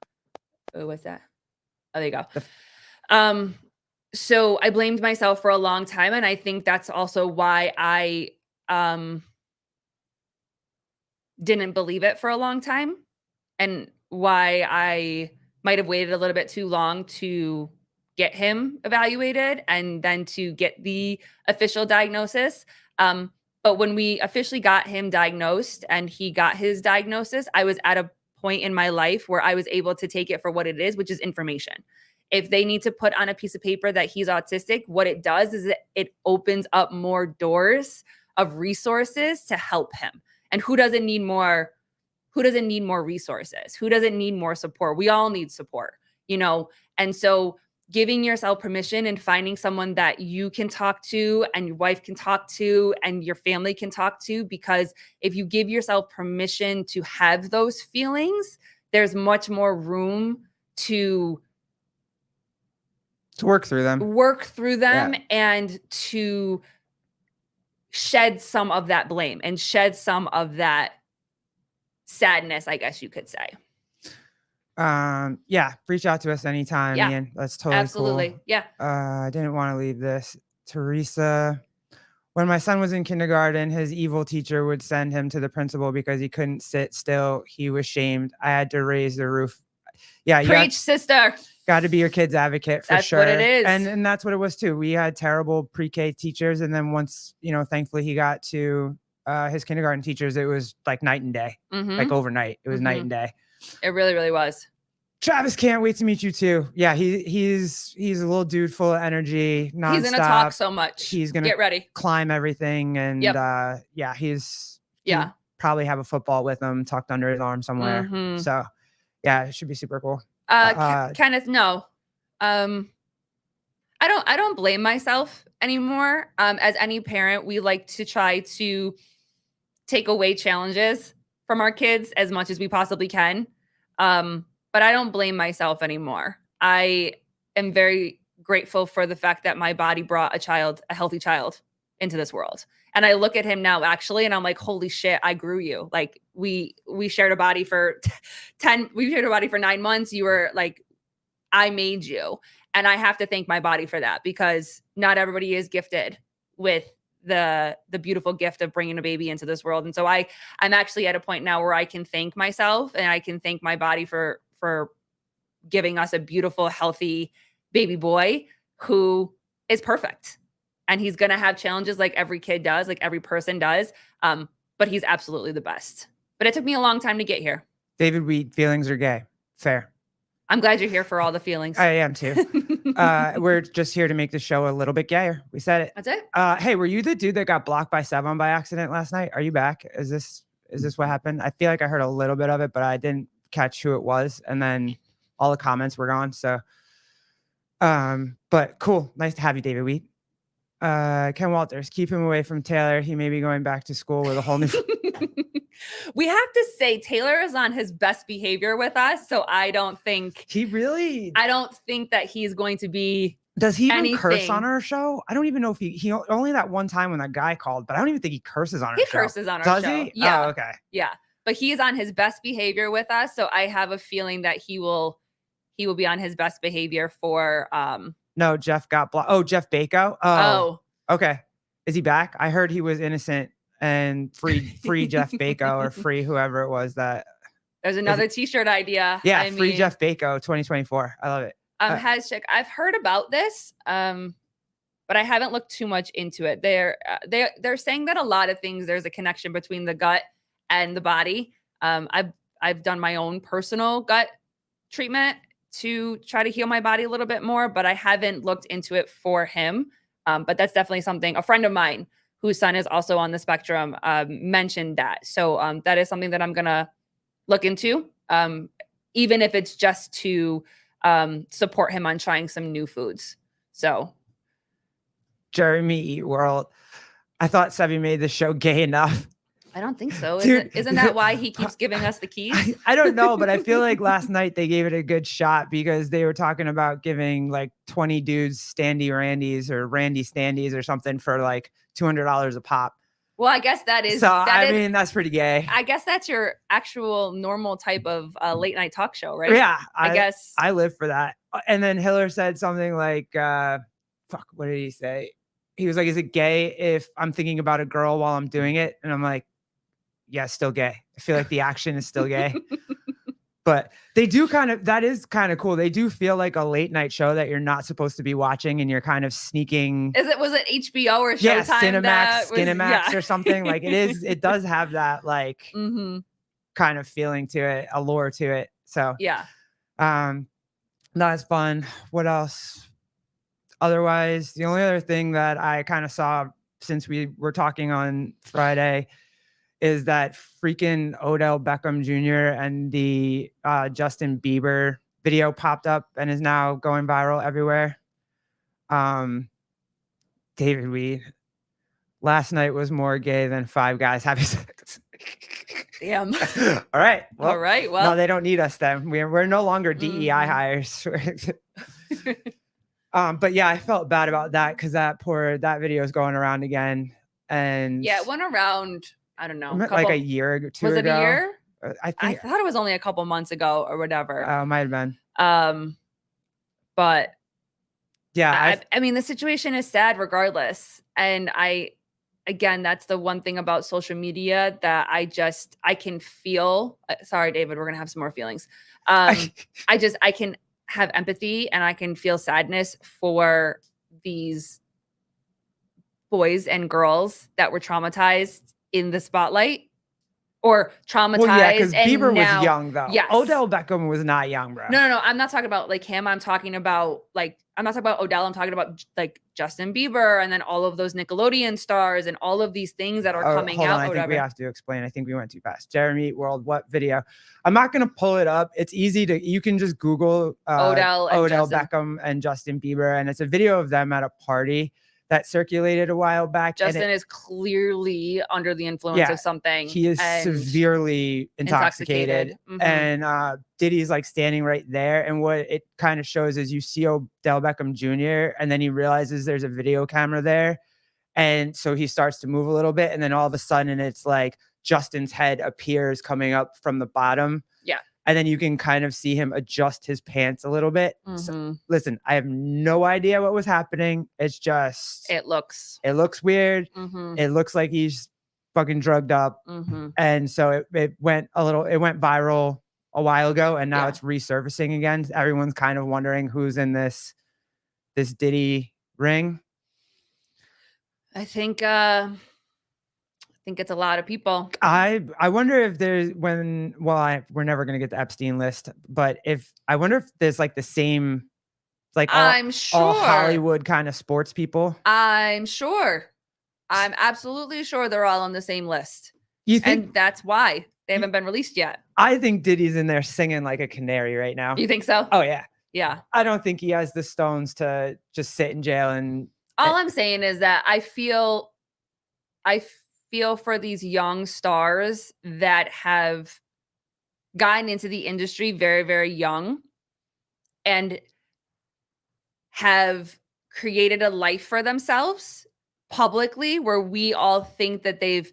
Oh, what's that? Oh, there you go. So I blamed myself for a long time. And I think that's also why I didn't believe it for a long time, and why I might have waited a little bit too long to get him evaluated and then to get the official diagnosis. But when we officially got him diagnosed and he got his diagnosis, I was at a point in my life where I was able to take it for what it is, which is information. If they need to put on a piece of paper that he's autistic, what it does is it opens up more doors of resources to help him. And who doesn't need more resources? Who doesn't need more support? We all need support, And so giving yourself permission and finding someone that you can talk to and your wife can talk to and your family can talk to, because if you give yourself permission to have those feelings, there's much more room to work through them, and to shed some of that blame and shed some of that sadness, I guess you could say. Reach out to us anytime, Ian. That's totally absolutely cool. Yeah. I didn't want to leave this. Teresa, when my son was in kindergarten, his evil teacher would send him to the principal because he couldn't sit still. He was shamed. I had to raise the roof. Yeah. Preach, sister. Got to be your kid's advocate for sure. That's what it is. And that's what it was too. We had terrible pre-K teachers. And then once, thankfully he got to his kindergarten teachers, it was like night and day, like overnight. It was night and day. It really, really was. Travis, can't wait to meet you too. Yeah, he's a little dude full of energy. Nonstop. He's gonna talk so much. He's gonna get ready, climb everything, and he'll probably have a football with him tucked under his arm somewhere. So yeah, it should be super cool. Kenneth, no, I don't blame myself anymore. As any parent, we like to try to take away challenges from our kids as much as we possibly can. But I don't blame myself anymore. I am very grateful for the fact that my body brought a healthy child into this world. And I look at him now actually, and I'm like, holy shit, I grew you. Like we shared a body for 9 months. You were like, I made you. And I have to thank my body for that, because not everybody is gifted with the beautiful gift of bringing a baby into this world. And so I'm actually at a point now where I can thank myself and I can thank my body for giving us a beautiful, healthy baby boy who is perfect. And he's going to have challenges like every kid does, like every person does. But he's absolutely the best. But it took me a long time to get here. David Wheat, feelings are gay. Fair. I'm glad you're here for all the feelings. I am too. We're just here to make the show a little bit gayer. We said it. That's it. Hey, were you the dude that got blocked by Sevon by accident last night? Are you back? Is this what happened? I feel like I heard a little bit of it, but I didn't catch who it was. And then all the comments were gone. So, but cool. Nice to have you, David Wheat. Ken Walters, keep him away from Taylor. He may be going back to school with a whole new. We have to say Taylor is on his best behavior with us. So I don't think that he's going to be. Does he even curse on our show? I don't even know if he only that one time when that guy called, but I don't even think he curses on our show. He curses on our show. Does he? Yeah. Oh, okay. Yeah. But he's on his best behavior with us. So I have a feeling that he will be on his best behavior for No, Jeff got blocked. Oh, Jeff Bako. Oh. Okay. Is he back? I heard he was innocent and free Jeff Bako or free whoever it was that. There's another t-shirt idea. Yeah, free Jeff Bako 2024. I love it. Hashtag. I've heard about this, but I haven't looked too much into it. They're saying that a lot of things, there's a connection between the gut and the body. I've done my own personal gut treatment to try to heal my body a little bit more, but I haven't looked into it for him. But that's definitely something a friend of mine whose son is also on the spectrum mentioned that. So that is something that I'm gonna look into, even if it's just to support him on trying some new foods. So Jeremy Eat World. I thought Sevi made the show gay enough. I don't think so. Isn't that why he keeps giving us the keys? I don't know, but I feel like last night they gave it a good shot because they were talking about giving like 20 dudes Standy Randys or Randy Standys or something for like $200 a pop. Well, I guess that is. So, I mean, that's pretty gay. I guess that's your actual normal type of late night talk show, right? Yeah. I guess. I live for that. And then Hiller said something like, what did he say? He was like, is it gay if I'm thinking about a girl while I'm doing it? And I'm like, yeah, still gay. I feel like the action is still gay. But they do that is kind of cool. They do feel like a late night show that you're not supposed to be watching and you're kind of sneaking. Was it HBO or Showtime? Yeah, Cinemax or something. Like it does have that like kind of feeling to it, allure to it. So yeah. That's fun. What else? Otherwise, the only other thing that I kind of saw since we were talking on Friday is that freaking Odell Beckham Jr. and the Justin Bieber video popped up and is now going viral everywhere. David Weed, last night was more gay than 5 guys having sex. Damn. All right. All right. Well, no, they don't need us then. We're no longer DEI hires. But yeah, I felt bad about that because that video is going around again. And yeah, it went around, I don't know. Like a year or two ago. Was it a year? I thought it was only a couple months ago or whatever. Might have been. But yeah, I mean, the situation is sad regardless. And again, that's the one thing about social media that I can feel. Sorry, David, we're going to have some more feelings. I can have empathy and I can feel sadness for these boys and girls that were traumatized in the spotlight or traumatized. Well, yeah, because Bieber was young though. Yes. Odell Beckham was not young, bro. No. I'm not talking about like him. I'm talking about I'm not talking about Odell. I'm talking about like Justin Bieber and then all of those Nickelodeon stars and all of these things that are coming out. I think we have to explain. I think we went too fast. Jeremy World, what video? I'm not going to pull it up. It's easy you can just Google Odell Beckham and Justin Bieber. And it's a video of them at a party that circulated a while back. Justin is clearly under the influence of something. He is severely intoxicated. And Diddy's like standing right there. And what it kind of shows is you see Odell Beckham Jr. and then he realizes there's a video camera there. And so he starts to move a little bit. And then all of a sudden it's like Justin's head appears coming up from the bottom. Yeah. And then you can kind of see him adjust his pants a little bit. So, listen, I have no idea what was happening. It's just it looks weird. It looks like he's fucking drugged up. And so it went viral a while ago, and now it's resurfacing again. Everyone's kind of wondering who's in this Diddy ring. I think think it's a lot of people. I wonder if there's we're never gonna get the Epstein list, but I wonder if there's like the same, like I'm sure all Hollywood kind of sports people. I'm absolutely sure they're all on the same list. You think? And that's why they haven't been released yet. I think Diddy's in there singing like a canary right now. You think so? Oh yeah. Yeah. I don't think he has the stones to just sit in jail and. All I'm saying is that I feel for these young stars that have gotten into the industry very, very young and have created a life for themselves publicly, where we all think that they've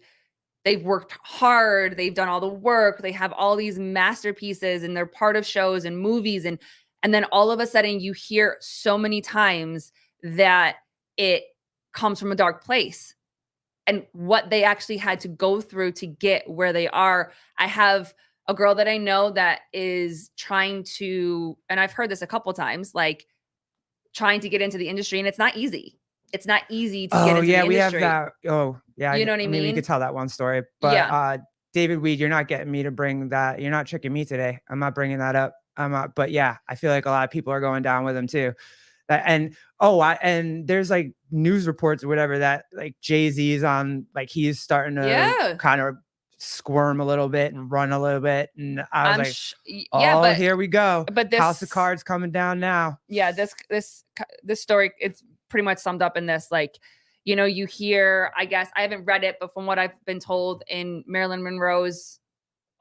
worked hard, they've done all the work, they have all these masterpieces and they're part of shows and movies, and then all of a sudden you hear so many times that it comes from a dark place and what they actually had to go through to get where they are. I have a girl that I know that is trying to, and I've heard this a couple times, like trying to get into the industry, and it's not easy. It's not easy to get into the industry. We have that. Oh, yeah. You know what I mean? We could tell that one story. But David Weed, you're not getting me to bring that. You're not tricking me today. I'm not bringing that up. But yeah, I feel like a lot of people are going down with him too. And there's like news reports or whatever that like Jay-Z's on, like he's starting to kind of squirm a little bit and run a little bit. And I was but here we go. But this House of Cards coming down now. Yeah, this story, it's pretty much summed up in this. Like, you know, you hear, I guess I haven't read it, but from what I've been told in Marilyn Monroe's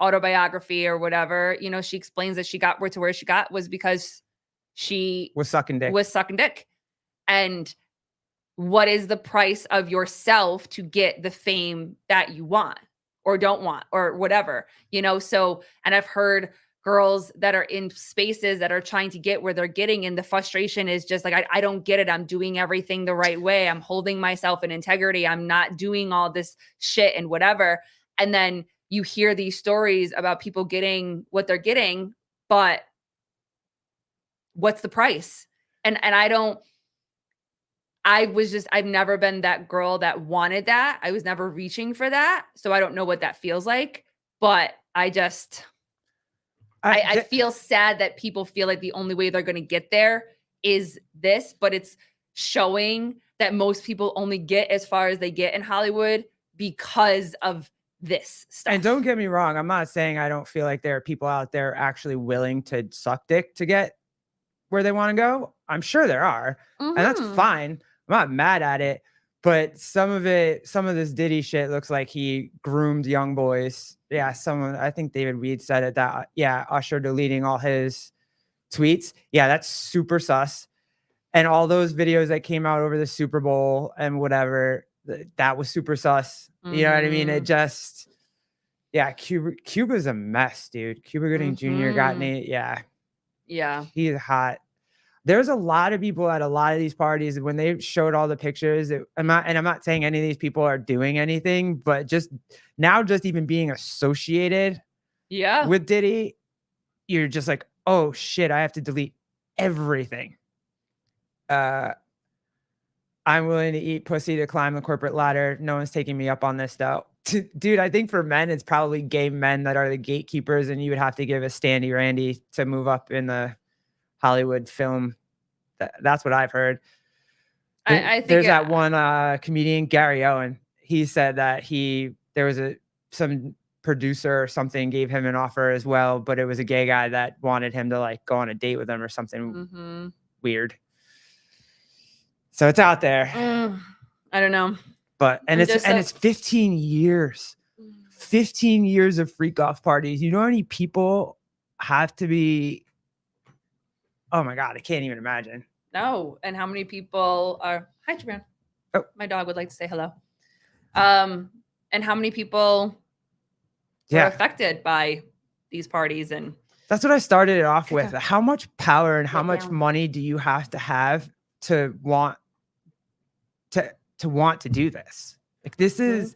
autobiography or whatever, you know, she explains that she got to where she got was because she was sucking dick. And what is the price of yourself to get the fame that you want or don't want or whatever, you know? So, and I've heard girls that are in spaces that are trying to get where they're getting, and the frustration is just like, I don't get it. I'm doing everything the right way. I'm holding myself in integrity. I'm not doing all this shit and whatever. And then you hear these stories about people getting what they're getting, but what's the price? And I've never been that girl that wanted that. I was never reaching for that. So I don't know what that feels like, but I feel sad that people feel like the only way they're going to get there is this, but it's showing that most people only get as far as they get in Hollywood because of this stuff. And don't get me wrong, I'm not saying I don't feel like there are people out there actually willing to suck dick to get where they want to go. I'm sure there are, and that's fine. I'm not mad at it, but some of this Diddy shit looks like he groomed young boys. Yeah, I think David Weed said it, that Usher deleting all his tweets. Yeah, that's super sus. And all those videos that came out over the Super Bowl and whatever, that was super sus. You know what I mean? It just, Cuba's a mess, dude. Cuba Gooding Jr. got me. Yeah, he's hot. There's a lot of people at a lot of these parties when they showed all the pictures. I'm not saying any of these people are doing anything, but just even being associated with Diddy, you're just like, oh shit, I have to delete everything. I'm willing to eat pussy to climb the corporate ladder. No one's taking me up on this though. Dude, I think for men, it's probably gay men that are the gatekeepers, and you would have to give a Standy Randy to move up in the Hollywood film. That's what I've heard. I think there's that one comedian, Gary Owen. He said that there was some producer or something gave him an offer as well, but it was a gay guy that wanted him to like go on a date with him or something weird. So it's out there. I don't know. But it's 15 years. 15 years of freak off parties. You know how many people have to be? Oh my God, I can't even imagine. No. And how many people are, hi, Japan. Oh. My dog would like to say hello. And how many people are affected by these parties? And that's what I started it off with. How much power and how much money do you have to want to do this? Like this is,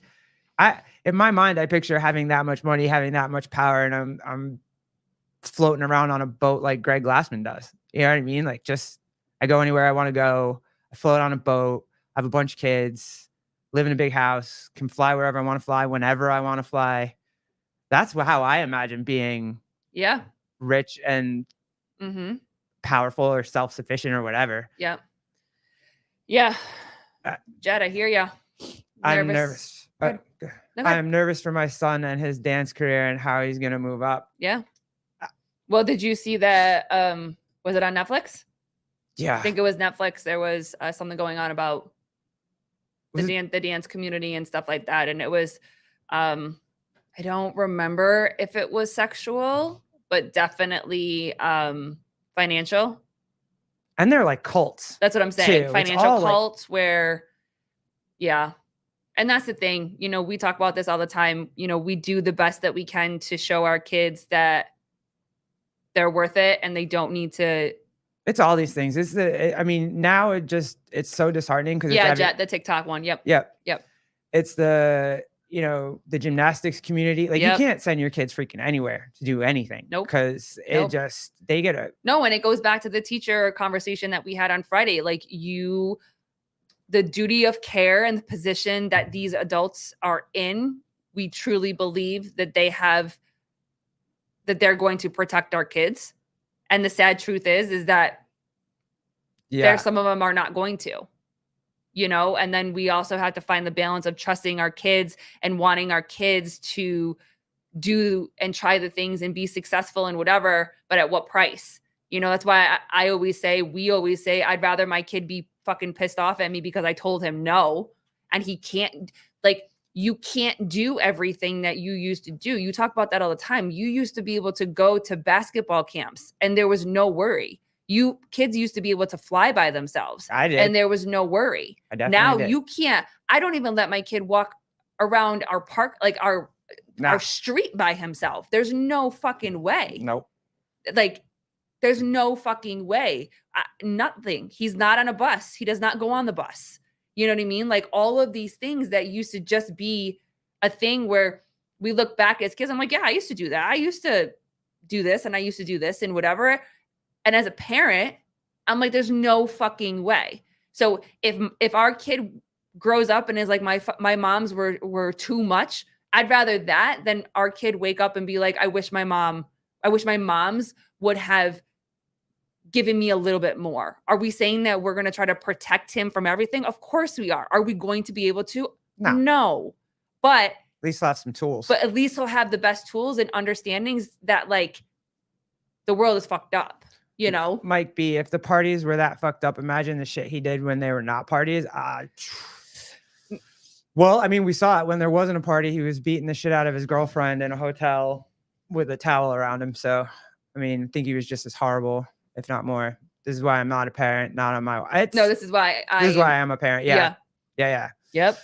in my mind, I picture having that much money, having that much power, and I'm floating around on a boat like Greg Glassman does. You know what I mean? Like, just I go anywhere I want to go. I float on a boat. I have a bunch of kids. live in a big house, can fly wherever I want to fly, whenever I want to fly. That's how I imagine being rich and powerful or self-sufficient or whatever. Yeah. Yeah. Jed, I hear ya. I'm nervous. I'm nervous for my son and his dance career and how he's going to move up. Yeah. Well, did you see that? Was it on Netflix? Yeah. I think it was Netflix. There was something going on about the dance community and stuff like that. And it was, I don't remember if it was sexual, but definitely financial. And they're like cults. That's what I'm saying. Too. Financial cults where, yeah. And that's the thing, you know, we talk about this all the time. You know, we do the best that we can to show our kids that they're worth it and they don't need to. It's all these things. I mean, now it's so disheartening because the TikTok one. Yep. It's the gymnastics community. Like you can't send your kids freaking anywhere to do anything. Nope. Because they get a. No, and it goes back to the teacher conversation that we had on Friday. Like the duty of care and the position that these adults are in, we truly believe that they're going to protect our kids. And the sad truth is that some of them are not going to, you know, and then we also have to find the balance of trusting our kids and wanting our kids to do and try the things and be successful and whatever, but at what price? You know, that's why we always say, I'd rather my kid be fucking pissed off at me because I told him no. And he can't, like, you can't do everything that you used to do. You talk about that all the time. You used to be able to go to basketball camps and there was no worry. Kids used to be able to fly by themselves. I did. And there was no worry. I definitely did. You can't. I don't even let my kid walk around our park, like our street by himself. There's no fucking way. Nope. Like, there's no fucking way. Nothing. He's not on a bus. He does not go on the bus. You know what I mean? Like all of these things that used to just be a thing where we look back as kids. I'm like, yeah, I used to do that. I used to do this and I used to do this and whatever. And as a parent, I'm like, there's no fucking way. So if our kid grows up and is like, my moms were too much, I'd rather that than our kid wake up and be like, I wish my moms would have given me a little bit more. Are we saying that we're going to try to protect him from everything? Of course we are. Are we going to be able to? No. But at least he'll have some tools. But at least he'll have the best tools and understandings that like the world is fucked up, you know? Might be if the parties were that fucked up. Imagine the shit he did when they were not parties. Well, I mean, we saw it when there wasn't a party. He was beating the shit out of his girlfriend in a hotel with a towel around him. So, I mean, I think he was just as horrible, if not more. This is why I'm not a parent, not on my. This is why I'm a parent. Yeah. Yep.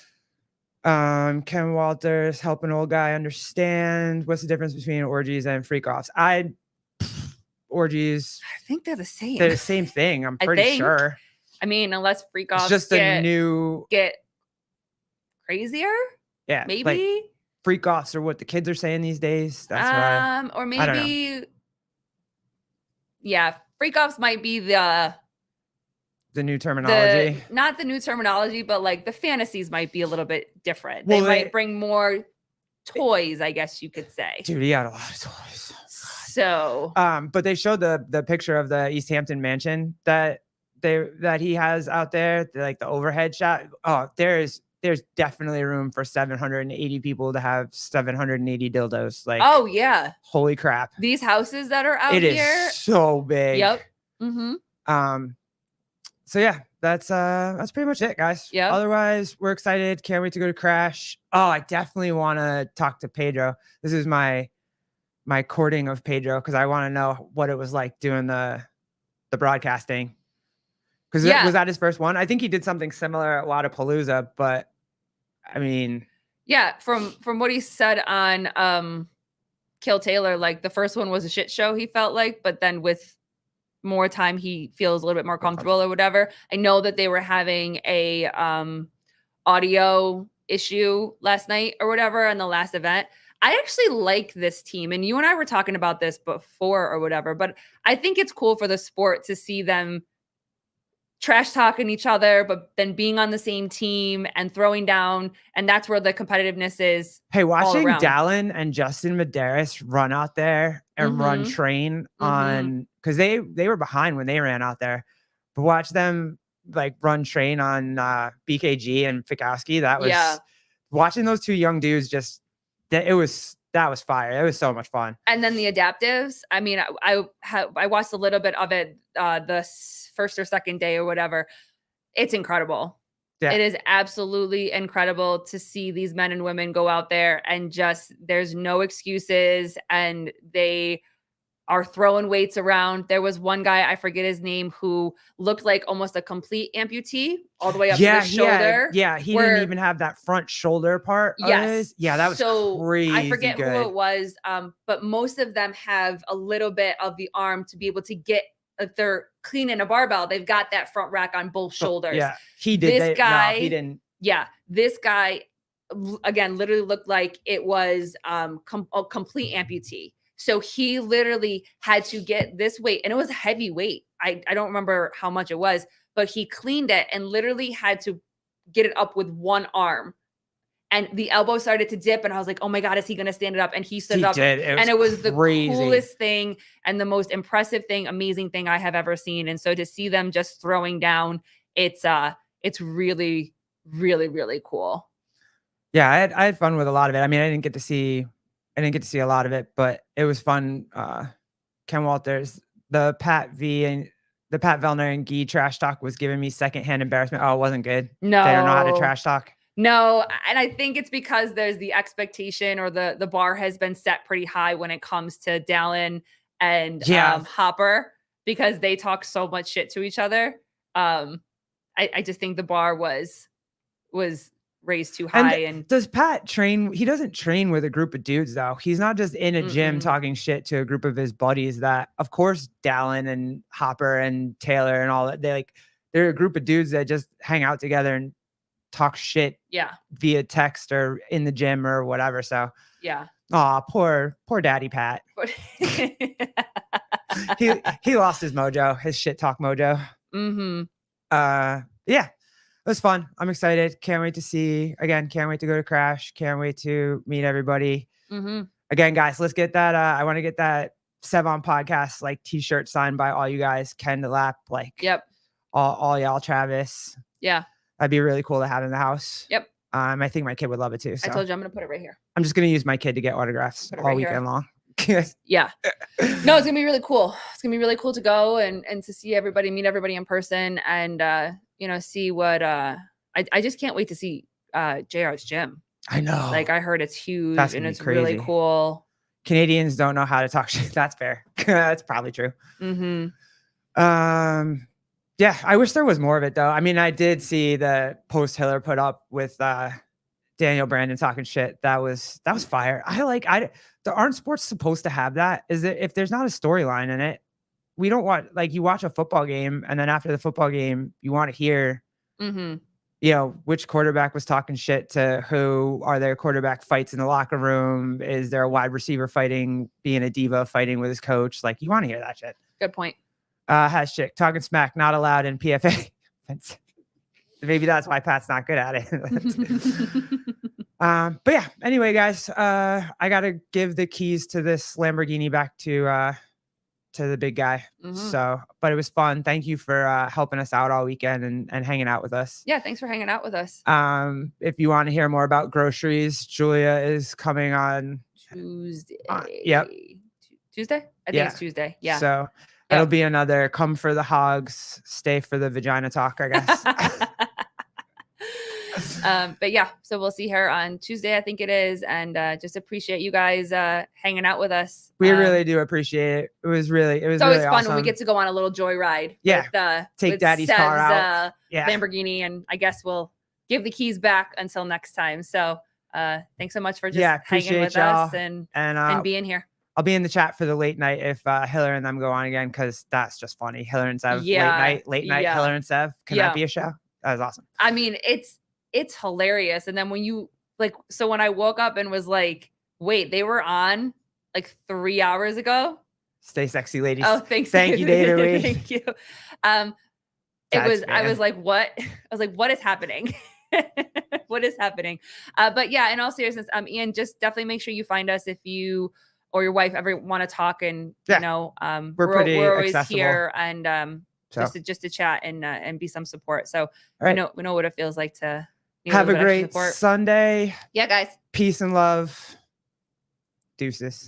Ken Walters, help an old guy understand what's the difference between orgies and freak offs. Orgies. I think they're the same. They're the same thing. I'm pretty sure. I mean, unless freak offs just a new get crazier. Yeah, maybe like freak offs are what the kids are saying these days. That's why. Or maybe. Yeah, freak offs might be the new terminology. Not the new terminology, but like the fantasies might be a little bit different. They might bring more toys, I guess you could say. Dude, he had a lot of toys. So, but they showed the picture of the East Hampton mansion that he has out there, like the overhead shot. Oh, there's definitely room for 780 people to have 780 dildos. Like, oh yeah, holy crap! These houses that are out here, it is so big. Yep. Mm-hmm. So yeah, that's pretty much it, guys. Yeah. Otherwise, we're excited. Can't wait to go to Crash. Oh, I definitely want to talk to Pedro. This is my courting of Pedro because I want to know what it was like doing the broadcasting. Because was that his first one? I think he did something similar at Lollapalooza, but I mean, yeah, from what he said on Kill Taylor, like the first one was a shit show, he felt like, but then with more time he feels a little bit more comfortable or whatever. I know that they were having a audio issue last night or whatever in the last event. I actually like this team, and you and I were talking about this before or whatever, but I think it's cool for the sport to see them trash talking each other, but then being on the same team and throwing down. And that's where the competitiveness is. Hey, watching around. Dallin and Justin Medeiros run out there and run train on, because they were behind when they ran out there, but watch them like run train on BKG and Fikowski. That was watching those two young dudes. That was fire. It was so much fun. And then the adaptives. I mean, I watched a little bit of it the first or second day or whatever. It's incredible. Yeah. It is absolutely incredible to see these men and women go out there and just, there's no excuses, and they are throwing weights around. There was one guy, I forget his name, who looked like almost a complete amputee all the way up to the shoulder. He didn't even have that front shoulder part. Yes. Yeah, that was so crazy. I forget who it was, but most of them have a little bit of the arm to be able to get, if they're cleaning a barbell, they've got that front rack on both shoulders. Yeah, he did. This guy, no, he didn't. Yeah, this guy, again, literally looked like it was a complete amputee. So he literally had to get this weight, and it was a heavy weight. I don't remember how much it was, but he cleaned it and literally had to get it up with one arm. And the elbow started to dip, and I was like, oh my God, is he going to stand it up? And he stood up. And it was the coolest thing and the most impressive thing, amazing thing I have ever seen. And so to see them just throwing down, it's really, really, really cool. Yeah, I had fun with a lot of it. I mean, I didn't get to see a lot of it, but it was fun. Ken Walters, the Pat Vellner and Guy trash talk was giving me secondhand embarrassment. Oh, it wasn't good. No, they don't know how to trash talk. No, and I think it's because there's the expectation, or the bar has been set pretty high when it comes to Dallin and Hopper, because they talk so much shit to each other. I just think the bar was raised too high. And does Pat train? He doesn't train with a group of dudes though. He's not just in a gym talking shit to a group of his buddies. That, of course, Dallin and Hopper and Taylor and all that, they're a group of dudes that just hang out together and talk shit via text or in the gym or whatever. So poor daddy Pat. he lost his mojo, his shit talk mojo. Yeah, it was fun. I'm excited. Can't wait to go to Crash. Can't wait to meet everybody. Again, guys, let's get that. I want to get that Sevon podcast like t-shirt signed by all you guys. Ken DeLapp, all y'all, Travis. Yeah. That'd be really cool to have in the house. Yep. I think my kid would love it too. So. I told you I'm going to put it right here. I'm just going to use my kid to get autographs all weekend long. Yeah. No, it's going to be really cool. It's going to be really cool to go and to see everybody, meet everybody in person, and, see what, I just can't wait to see JR's gym. I know. Like, I heard it's huge and it's really cool. Canadians don't know how to talk shit. That's fair. That's probably true. Yeah, I wish there was more of it though. I mean, I did see the post Hiller put up with Daniel Brandon talking shit. That was fire. Aren't sports supposed to have that? Is it, if there's not a storyline in it, we don't want, like, you watch a football game and then after the football game, you want to hear, which quarterback was talking shit to who. Are there quarterback fights in the locker room? Is there a wide receiver being a diva fighting with his coach? Like, you want to hear that shit. Good point. Has chick talking smack not allowed in PFA. Maybe that's why Pat's not good at it. But yeah, anyway, guys, I gotta give the keys to this Lamborghini back to the big guy. So, but it was fun. Thank you for helping us out all weekend and hanging out with us. Yeah, thanks for hanging out with us. If you want to hear more about groceries, Julia is coming on Tuesday. Tuesday? I think it's Tuesday. Yeah. So it'll be another come for the hogs, stay for the vagina talk, I guess. But yeah, so we'll see her on Tuesday, I think it is. And just appreciate you guys hanging out with us. We really do appreciate it. It was always really fun awesome. when we get to go on a little joyride. Yeah. Take Daddy's car out. Lamborghini. And I guess we'll give the keys back until next time. So thanks so much for just hanging with us and being here. I'll be in the chat for the late night if Hiller and them go on again, because that's just funny. Hiller and Sev, late night, Hiller and Sev. Can that be a show? That was awesome. I mean, it's hilarious. And then when you when I woke up and was like, wait, they were on like 3 hours ago. Stay sexy, ladies. Oh, thanks. Thank you, David. Thank you. I was like, what? I was like, what is happening? What is happening? But yeah, in all seriousness, Ian, just definitely make sure you find us if you or your wife ever want to talk, and you know, we're always accessible here, and just to chat and be some support. So we know what it feels like to have a great Sunday. Yeah, guys. Peace and love. Deuces.